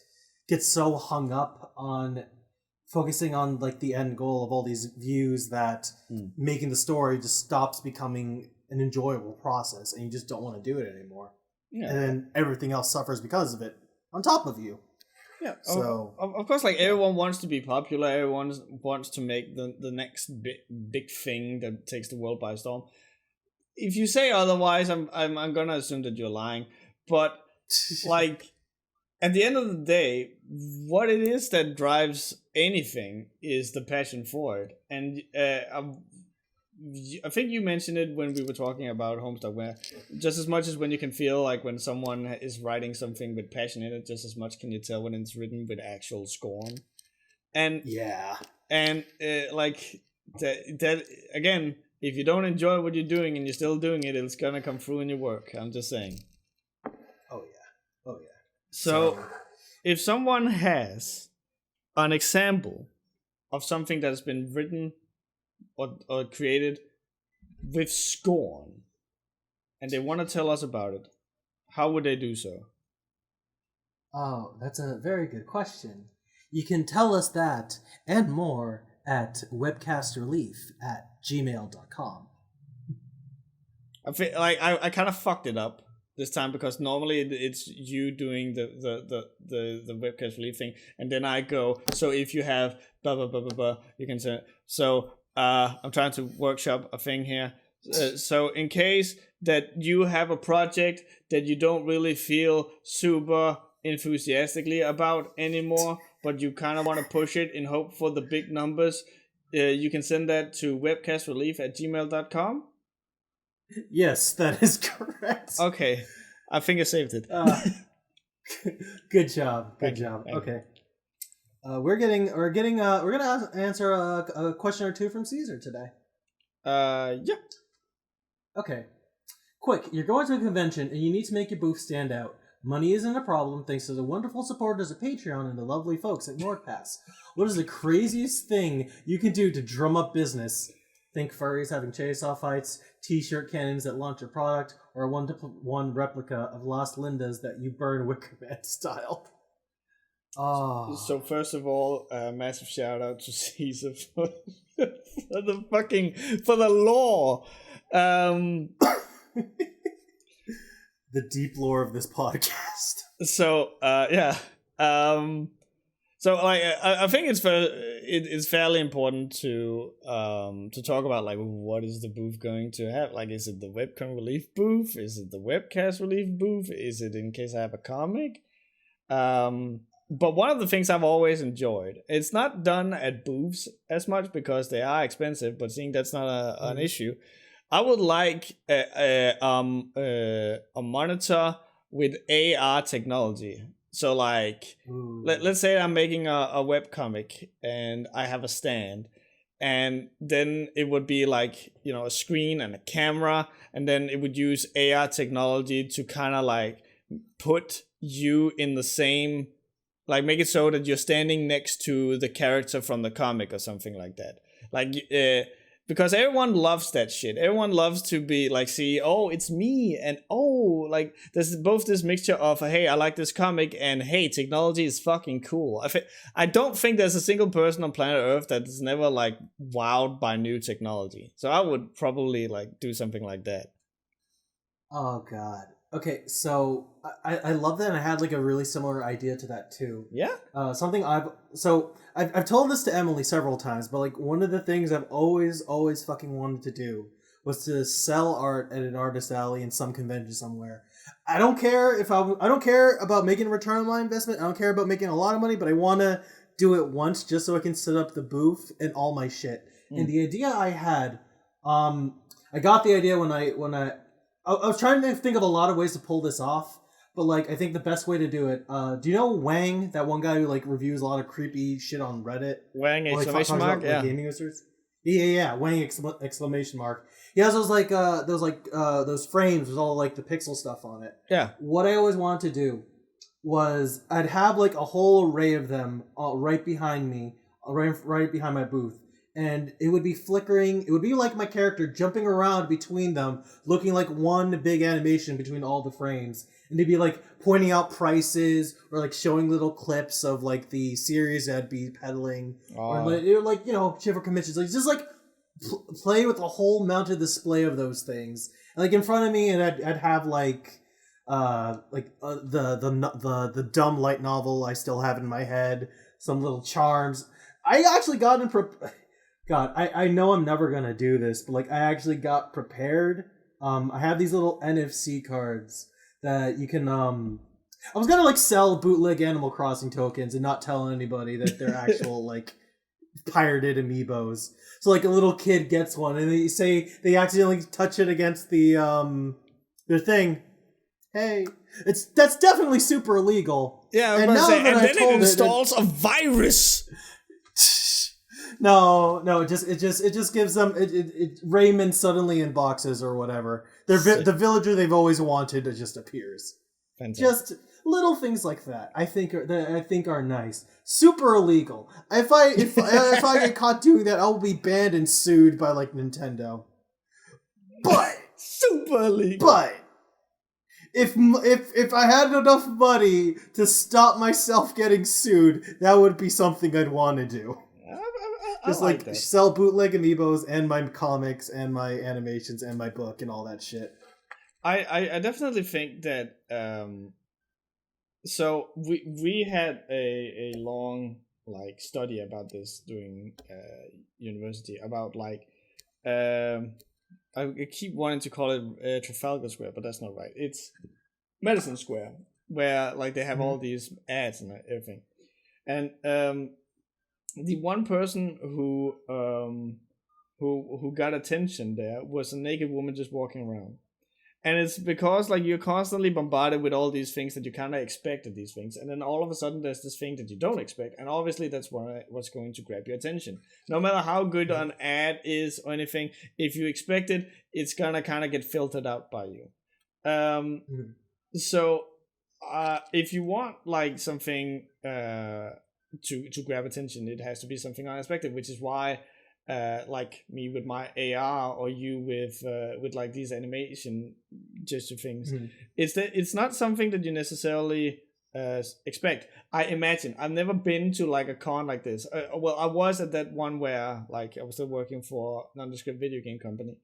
get so hung up on focusing on like the end goal of all these views that making the story just stops becoming an enjoyable process and you just don't want to do it anymore. Yeah. And then everything else suffers because of it on top of you. Yeah, so of course, like everyone wants to be popular, everyone wants to make the next big thing that takes the world by storm. If you say otherwise, I'm gonna assume that you're lying. But like at the end of the day, what it is that drives anything is the passion for it. And I think you mentioned it when we were talking about Homestuck, where just as much as when you can feel like when someone is writing something with passion in it, just as much can you tell when it's written with actual scorn. And like that again, if you don't enjoy what you're doing and you're still doing it, it's gonna come through in your work. I'm just saying. Oh yeah. So if someone has an example of something that has been written or created with scorn, and they want to tell us about it, how would they do so? Oh, that's a very good question. You can tell us that and more at webcastrelief@gmail.com. I feel like I kind of fucked it up this time because normally it's you doing the webcast relief thing, and then I go. So if you have blah blah blah blah blah, you can say. So I'm trying to workshop a thing here. So in case that you have a project that you don't really feel super enthusiastically about anymore, but you kind of want to push it in hope for the big numbers, you can send that to webcastrelief@gmail.com. Yes, that is correct. Okay, I think I saved it. Good job. Good job. Okay. We're gonna answer a question or two from Caesar today. Yeah. Okay. Quick, you're going to a convention and you need to make your booth stand out. Money isn't a problem thanks to the wonderful supporters of Patreon and the lovely folks at Nordpass. What is the craziest thing you can do to drum up business? Think furries having chase-off fights, t-shirt cannons that launch your product, or a one-to-one replica of Lost Lindas that you burn Wicker Man style. Oh. So first of all, massive shout out to Caesar for the lore. The deep lore of this podcast. So yeah. So like I think it's fairly important to talk about like what is the booth going to have? Like, is it the webcam relief booth? Is it the webcast relief booth? Is it in case I have a comic? But one of the things I've always enjoyed, it's not done at booths as much because they are expensive, but seeing that's not an issue, I would like a monitor with AR technology. So like, let's say I'm making a webcomic and I have a stand, and then it would be like, you know, a screen and a camera, and then it would use AR technology to kind of like put you in the same, like make it so that you're standing next to the character from the comic or something like that. Like, because everyone loves that shit. Everyone loves to be like, see, oh, it's me, and oh, like there's both this mixture of, hey, I like this comic, and hey, technology is fucking cool. I don't think there's a single person on planet Earth that is never like wowed by new technology. So I would probably like do something like that. Oh God. Okay, so I love that, and I had like a really similar idea to that too. Yeah. Something I've told this to Emily several times, but like one of the things I've always fucking wanted to do was to sell art at an artist alley in some convention somewhere. I don't care about making a return on my investment. I don't care about making a lot of money, but I want to do it once just so I can set up the booth and all my shit. And the idea I had, I got the idea when I was trying to think of a lot of ways to pull this off, but like I think the best way to do it. Do you know Wang, that one guy who like reviews a lot of creepy shit on Reddit? Wang exclamation mark, yeah. Gaming users. Yeah. Wang exclamation mark. He has those frames with all like the pixel stuff on it. Yeah. What I always wanted to do was I'd have like a whole array of them right behind me, right behind my booth. And it would be flickering. It would be like my character jumping around between them, looking like one big animation between all the frames. And they'd be like pointing out prices or like showing little clips of like the series I'd be peddling. Or like, you know, shit for commissions. Like just like play with a whole mounted display of those things. And like in front of me, and I'd have like the dumb light novel I still have in my head. Some little charms. I actually got in. God, I know I'm never gonna do this, but like I actually got prepared. I have these little NFC cards that you can. I was gonna like sell bootleg Animal Crossing tokens and not tell anybody that they're actual like pirated amiibos. So like a little kid gets one and they say they accidentally touch it against the their thing. Hey, that's definitely super illegal. Yeah, and then it installs a virus. No, it just gives them Raymond suddenly in boxes or whatever. The villager they've always wanted just appears. Fantastic. Just little things like that. I think are nice. Super illegal. If I get caught doing that, I'll be banned and sued by like Nintendo. But super illegal. But if I had enough money to stop myself getting sued, that would be something I'd want to do. Just like that. Sell bootleg amiibos and my comics and my animations and my book and all that shit. I definitely think that so we had a long like study about this during university about like I keep wanting to call it Trafalgar Square, but that's not right. It's Madison Square, where like they have all these ads and everything, and the one person who got attention there was a naked woman just walking around. And it's because like you're constantly bombarded with all these things that you kind of expect of these things, and then all of a sudden there's this thing that you don't expect, and obviously that's what's going to grab your attention. No matter how good an ad is or anything, if you expect it, it's gonna kind of get filtered out by you. So if you want like something to grab attention, it has to be something unexpected, which is why. Like me with my AR or you with like these animation gesture things, it's not something that you necessarily expect. I imagine I've never been to like a con like this. Well, I was at that one where like I was still working for a nondescript video game company,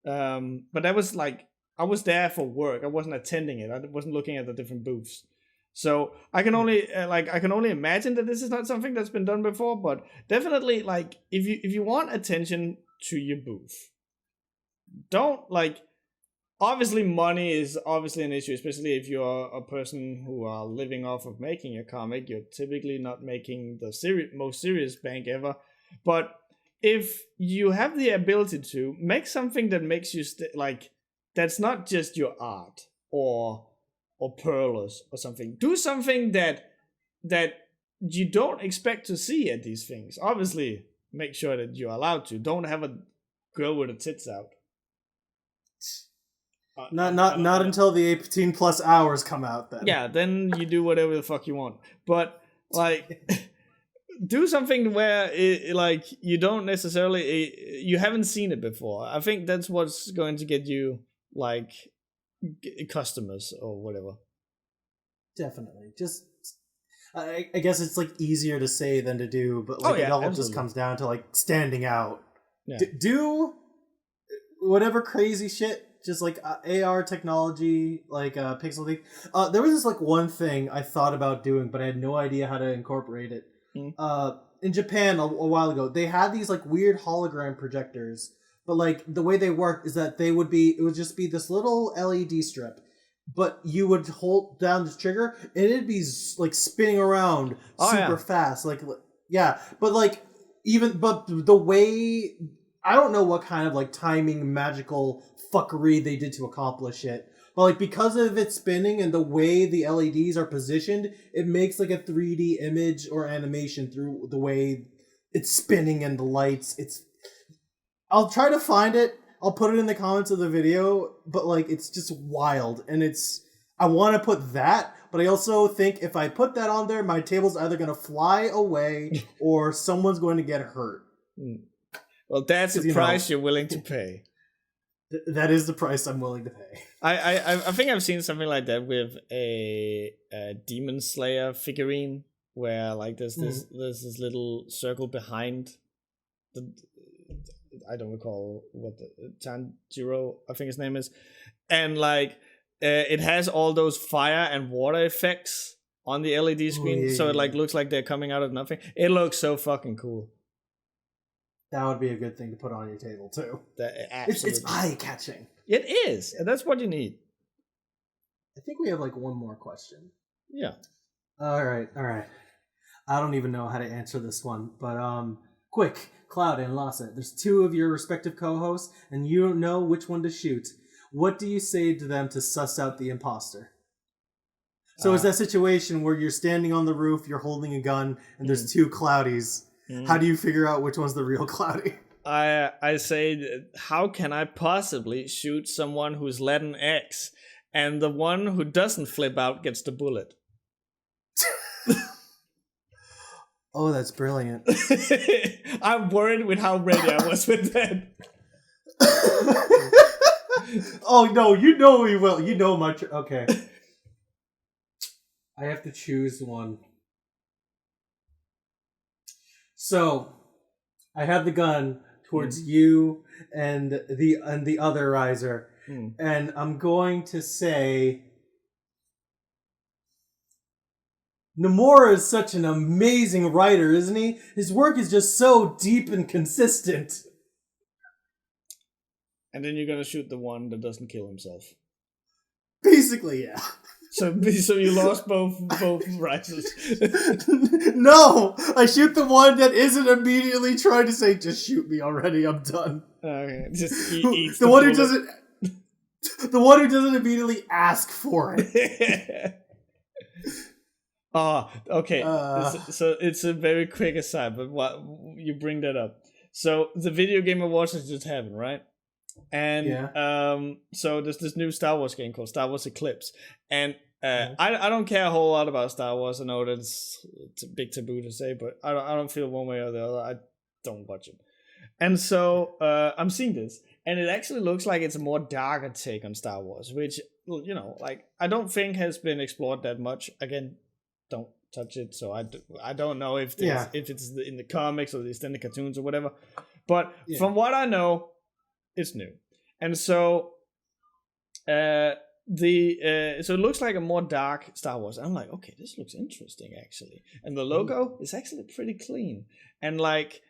but that was like I was there for work. I wasn't attending it. I wasn't looking at the different booths. So I can only imagine that this is not something that's been done before, but definitely like if you want attention to your booth, don't like. Obviously, money is obviously an issue, especially if you're a person who are living off of making a comic. You're typically not making the most serious bank ever, but if you have the ability to make something that makes you like that's not just your art or pearlers or something. Do something that you don't expect to see at these things. Obviously, make sure that you're allowed to. Don't have a girl with her tits out. Not until the 18 plus hours come out then. Yeah, then you do whatever the fuck you want. But like do something where like you don't necessarily you haven't seen it before. I think that's what's going to get you like customers or whatever. Definitely. Just I guess it's like easier to say than to do, but like it all just comes down to like standing out. Yeah. Do whatever crazy shit, just like AR technology, like pixel thing. There was this like one thing I thought about doing, but I had no idea how to incorporate it. In Japan a while ago, they had these like weird hologram projectors. But like the way they work is that it would just be this little LED strip, but you would hold down the trigger and it'd be like spinning around super fast. Like, yeah, but like but the way, I don't know what kind of like timing magical fuckery they did to accomplish it. But like because of it spinning and the way the LEDs are positioned, it makes like a 3D image or animation through the way it's spinning and the lights. I'll try to find it. I'll put it in the comments of the video, but like it's just wild, and I want to put that, but I also think if I put that on there, my table's either going to fly away or someone's going to get hurt. Well, that's the price you're willing to pay. That is the price I'm willing to pay. I think I've seen something like that with a Demon Slayer figurine where like there's this little circle behind the. I don't recall what the Tanjiro, I think his name is, and like it has all those fire and water effects on the LED screen, so it like looks like they're coming out of nothing. It looks so fucking cool. That would be a good thing to put on your table too. It's eye catching. It is, and that's what you need. I think we have like one more question. Yeah. All right. I don't even know how to answer this one, but quick. Cloud and Lasse, there's two of your respective co-hosts, and you don't know which one to shoot. What do you say to them to suss out the imposter? So it's that situation where you're standing on the roof, you're holding a gun, and there's two Cloudies. How do you figure out which one's the real Cloudy? I say, how can I possibly shoot someone who's led an X, and the one who doesn't flip out gets the bullet? Oh, that's brilliant. I'm worried with how ready I was with that. Oh no, you know we will. You know my. Okay. I have to choose one. So, I have the gun towards you and the other riser, and I'm going to say, Nomura is such an amazing writer, isn't he? His work is just so deep and consistent. And then you're gonna shoot the one that doesn't kill himself. Basically, yeah. So you lost both risers. No, I shoot the one that isn't immediately trying to say, "Just shoot me already. I'm done." Okay, just eats the one who doesn't. The one who doesn't immediately ask for it. Okay. So it's a very quick aside, but what you bring that up? So the Video Game Awards has just happened, right? And so there's this new Star Wars game called Star Wars Eclipse, and I don't care a whole lot about Star Wars. I know that it's a big taboo to say, but I don't feel one way or the other. I don't watch it, and so I'm seeing this, and it actually looks like it's a more darker take on Star Wars, which like I don't think has been explored that much. Again, don't touch it, so I don't know if it's in the comics or the extended cartoons or whatever, but from what I know, it's new. And so so it looks like a more dark Star Wars. I'm like, okay, this looks interesting actually. And the logo is actually pretty clean. And like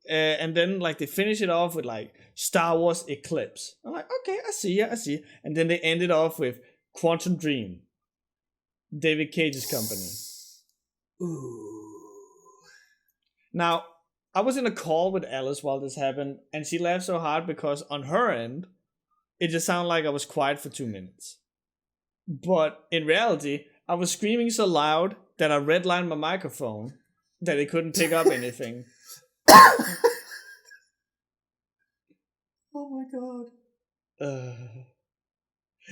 and then like they finish it off with like Star Wars Eclipse. I'm like, okay, I see. And then they end it off with Quantum Dream, David Cage's company. Ooh. Now, I was in a call with Alice while this happened, and she laughed so hard because on her end, it just sounded like I was quiet for 2 minutes. But in reality, I was screaming so loud that I redlined my microphone that it couldn't pick up anything. Oh my god.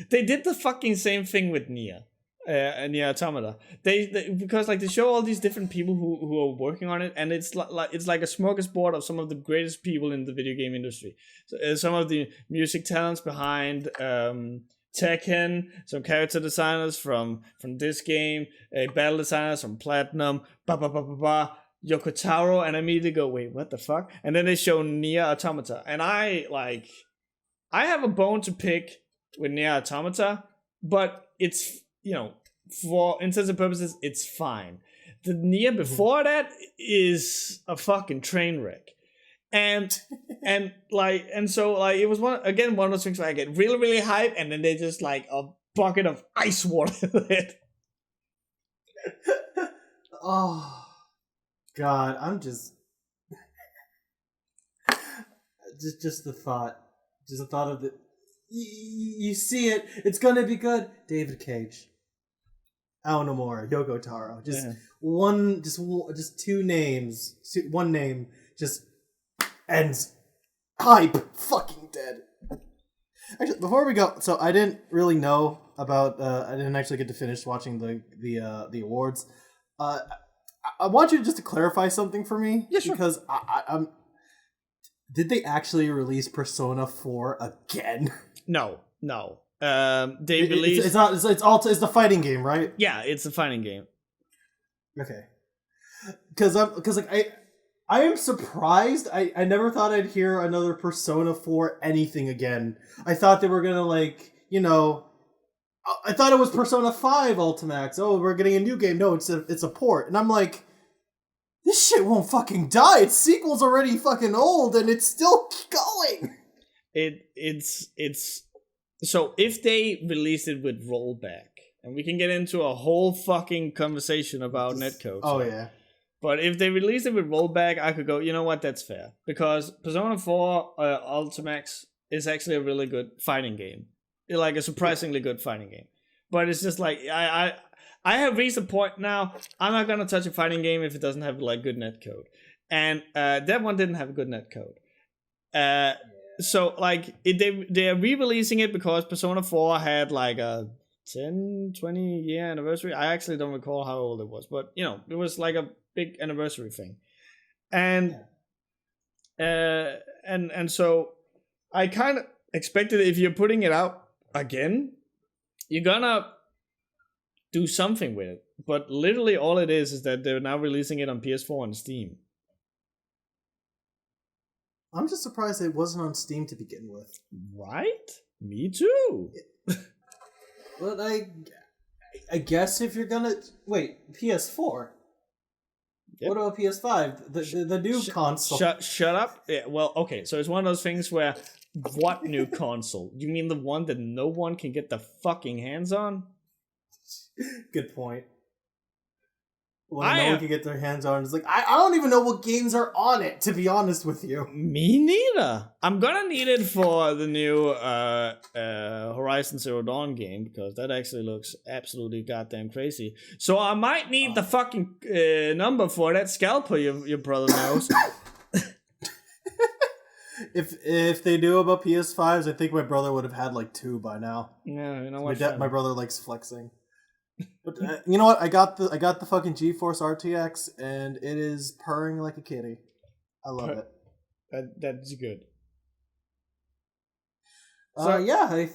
They did the fucking same thing with Nier. Nier Automata. They because like they show all these different people who are working on it, and it's like a smorgasbord of some of the greatest people in the video game industry. So, some of the music talents behind Tekken, some character designers from this game, battle designers from Platinum, Yoko Taro, and I immediately go, wait, what the fuck? And then they show Nier Automata, and I have a bone to pick with Nier Automata, but it's for intents and purposes, it's fine. The Nier before that is a fucking train wreck. And so it was one of those things where I get really, really hyped, and then they just like a bucket of ice water with it. Oh God, I'm just the thought. Just the thought of it. You see it. It's gonna be good. David Cage, Ao Nomura, Yoko Taro. Just two names. One name just ends. Hype. Fucking dead. Actually, before we go, so I didn't really know about. I didn't actually get to finish watching the awards. I want you just to clarify something for me. Yeah, sure. Because I'm. Did they actually release Persona 4 again? No. They released. It's the fighting game, right? Yeah, it's a fighting game. Okay. Because I am surprised. I never thought I'd hear another Persona 4 anything again. I thought they were gonna I thought it was Persona 5 Ultimax. Oh, we're getting a new game. No, it's a port. And I'm like, this shit won't fucking die. Its sequel's already fucking old, and it's still going. It's so if they release it with rollback, and we can get into a whole fucking conversation about netcode. Oh yeah. But if they release it with rollback, I could go, you know what, that's fair. Because Persona 4 Ultimax is actually a really good fighting game. Like a surprisingly good fighting game. But it's just like I have reached a point now. I'm not gonna touch a fighting game if it doesn't have like good netcode, and that one didn't have a good netcode. So like they are re-releasing it because Persona 4 had like a 10-20 year anniversary. I actually don't recall how old it was, but it was like a big anniversary thing, and so I kind of expected if you're putting it out again, you're gonna do something with it. But literally all it is that they're now releasing it on PS4 and Steam. I'm just surprised it wasn't on Steam to begin with. Right? Me too. But I guess if you're gonna wait, PS4. Yep. What about PS5? The new console. Shut up. Yeah, well, okay. So it's one of those things where what new console? You mean the one that no one can get the fucking hands on? Good point. Well, no one can get their hands on. It's like I don't even know what games are on it, to be honest with you. Me neither. I'm gonna need it for the new Horizon Zero Dawn game because that actually looks absolutely goddamn crazy. So I might need the fucking number for that scalper your brother knows. If they knew about PS5s, I think my brother would have had like 2 by now. Yeah, you know what? My brother likes flexing. But you know what? I got the fucking GeForce RTX, and it is purring like a kitty. I love it. That's good. So I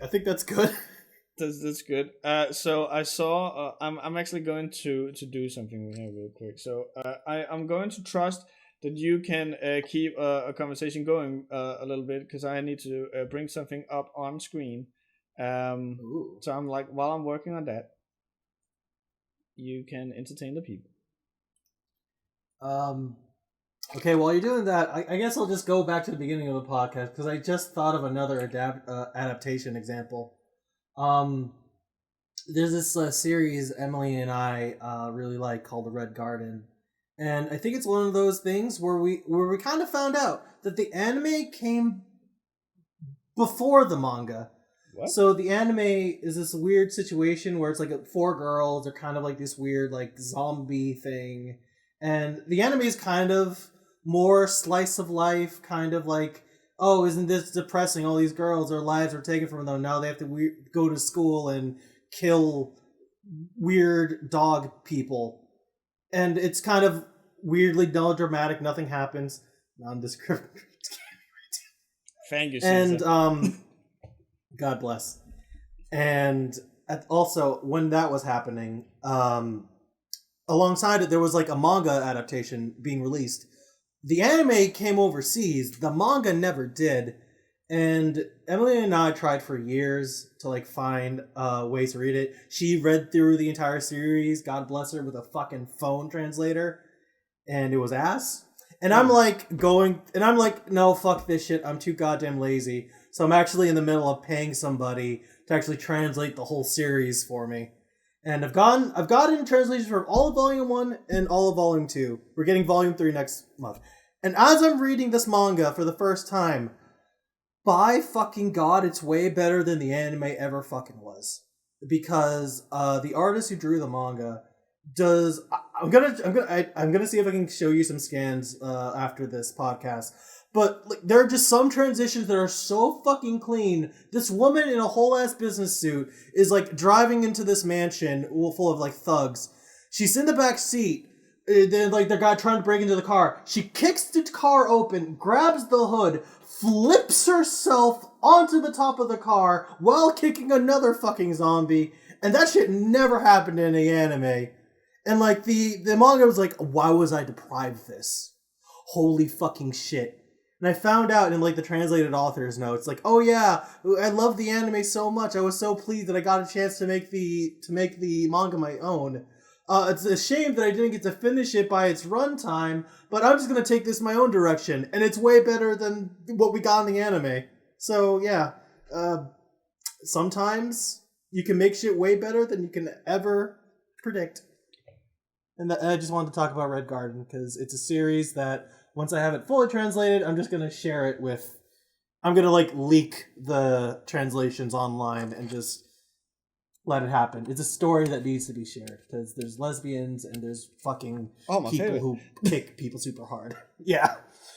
think that's good. That's good. So I saw. I'm actually going to do something here real quick. So I'm going to trust that you can keep a conversation going a little bit because I need to bring something up on screen. So I'm like, while I'm working on that, you can entertain the people. Okay, while you're doing that, I guess I'll just go back to the beginning of the podcast because I just thought of another adaptation example. There's this series Emily and I really like called The Red Garden, and I think it's one of those things where we kind of found out that the anime came before the manga. What? So the anime is this weird situation where it's like 4 girls. They're kind of like this weird like zombie thing. And the anime is kind of more slice of life, kind of like, oh, isn't this depressing? All these girls, their lives are taken from them. Now they have to go to school and kill weird dog people. And it's kind of weirdly melodramatic. Nothing happens. Nondescript. Thank you, Caesar. And God bless. And also, when that was happening, alongside it, there was like a manga adaptation being released. The anime came overseas. The manga never did. And Emily and I tried for years to like find ways to read it. She read through the entire series, God bless her, with a fucking phone translator. And it was ass. And I'm like no, fuck this shit. I'm too goddamn lazy. So I'm actually in the middle of paying somebody to actually translate the whole series for me. And I've gotten translations for all of Volume 1 and all of Volume 2. We're getting Volume 3 next month. And as I'm reading this manga for the first time, by fucking God, it's way better than the anime ever fucking was. Because the artist who drew the manga does... I'm gonna see if I can show you some scans after this podcast. But like, there are just some transitions that are so fucking clean. This woman in a whole ass business suit is like driving into this mansion full of like thugs. She's in the back seat. Then like the guy trying to break into the car. She kicks the car open, grabs the hood, flips herself onto the top of the car while kicking another fucking zombie. And that shit never happened in the anime. And like the manga was like, why was I deprived of this? Holy fucking shit. And I found out in like the translated author's notes, like, oh yeah, I love the anime so much. I was so pleased that I got a chance to make the manga my own. It's a shame that I didn't get to finish it by its runtime, but I'm just gonna take this my own direction, and it's way better than what we got in the anime. So yeah, sometimes you can make shit way better than you can ever predict. And I just wanted to talk about Red Garden because it's a series that once I have it fully translated, I'm just gonna share it with. I'm gonna like leak the translations online and just let it happen. It's a story that needs to be shared because there's lesbians and there's fucking people who kick people super hard. Yeah,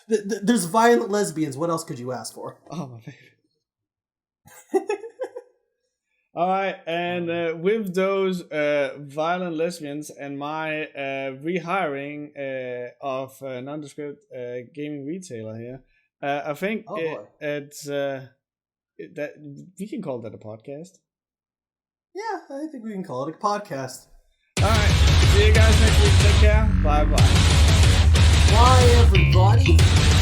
there's violent lesbians. What else could you ask for? Oh my favorite. All right, and with those violent lesbians and my rehiring of a nondescript gaming retailer here, I think boy. it's that we can call that a podcast. Yeah, I think we can call it a podcast. All right, see you guys next week. Take care. Bye bye. Bye, everybody.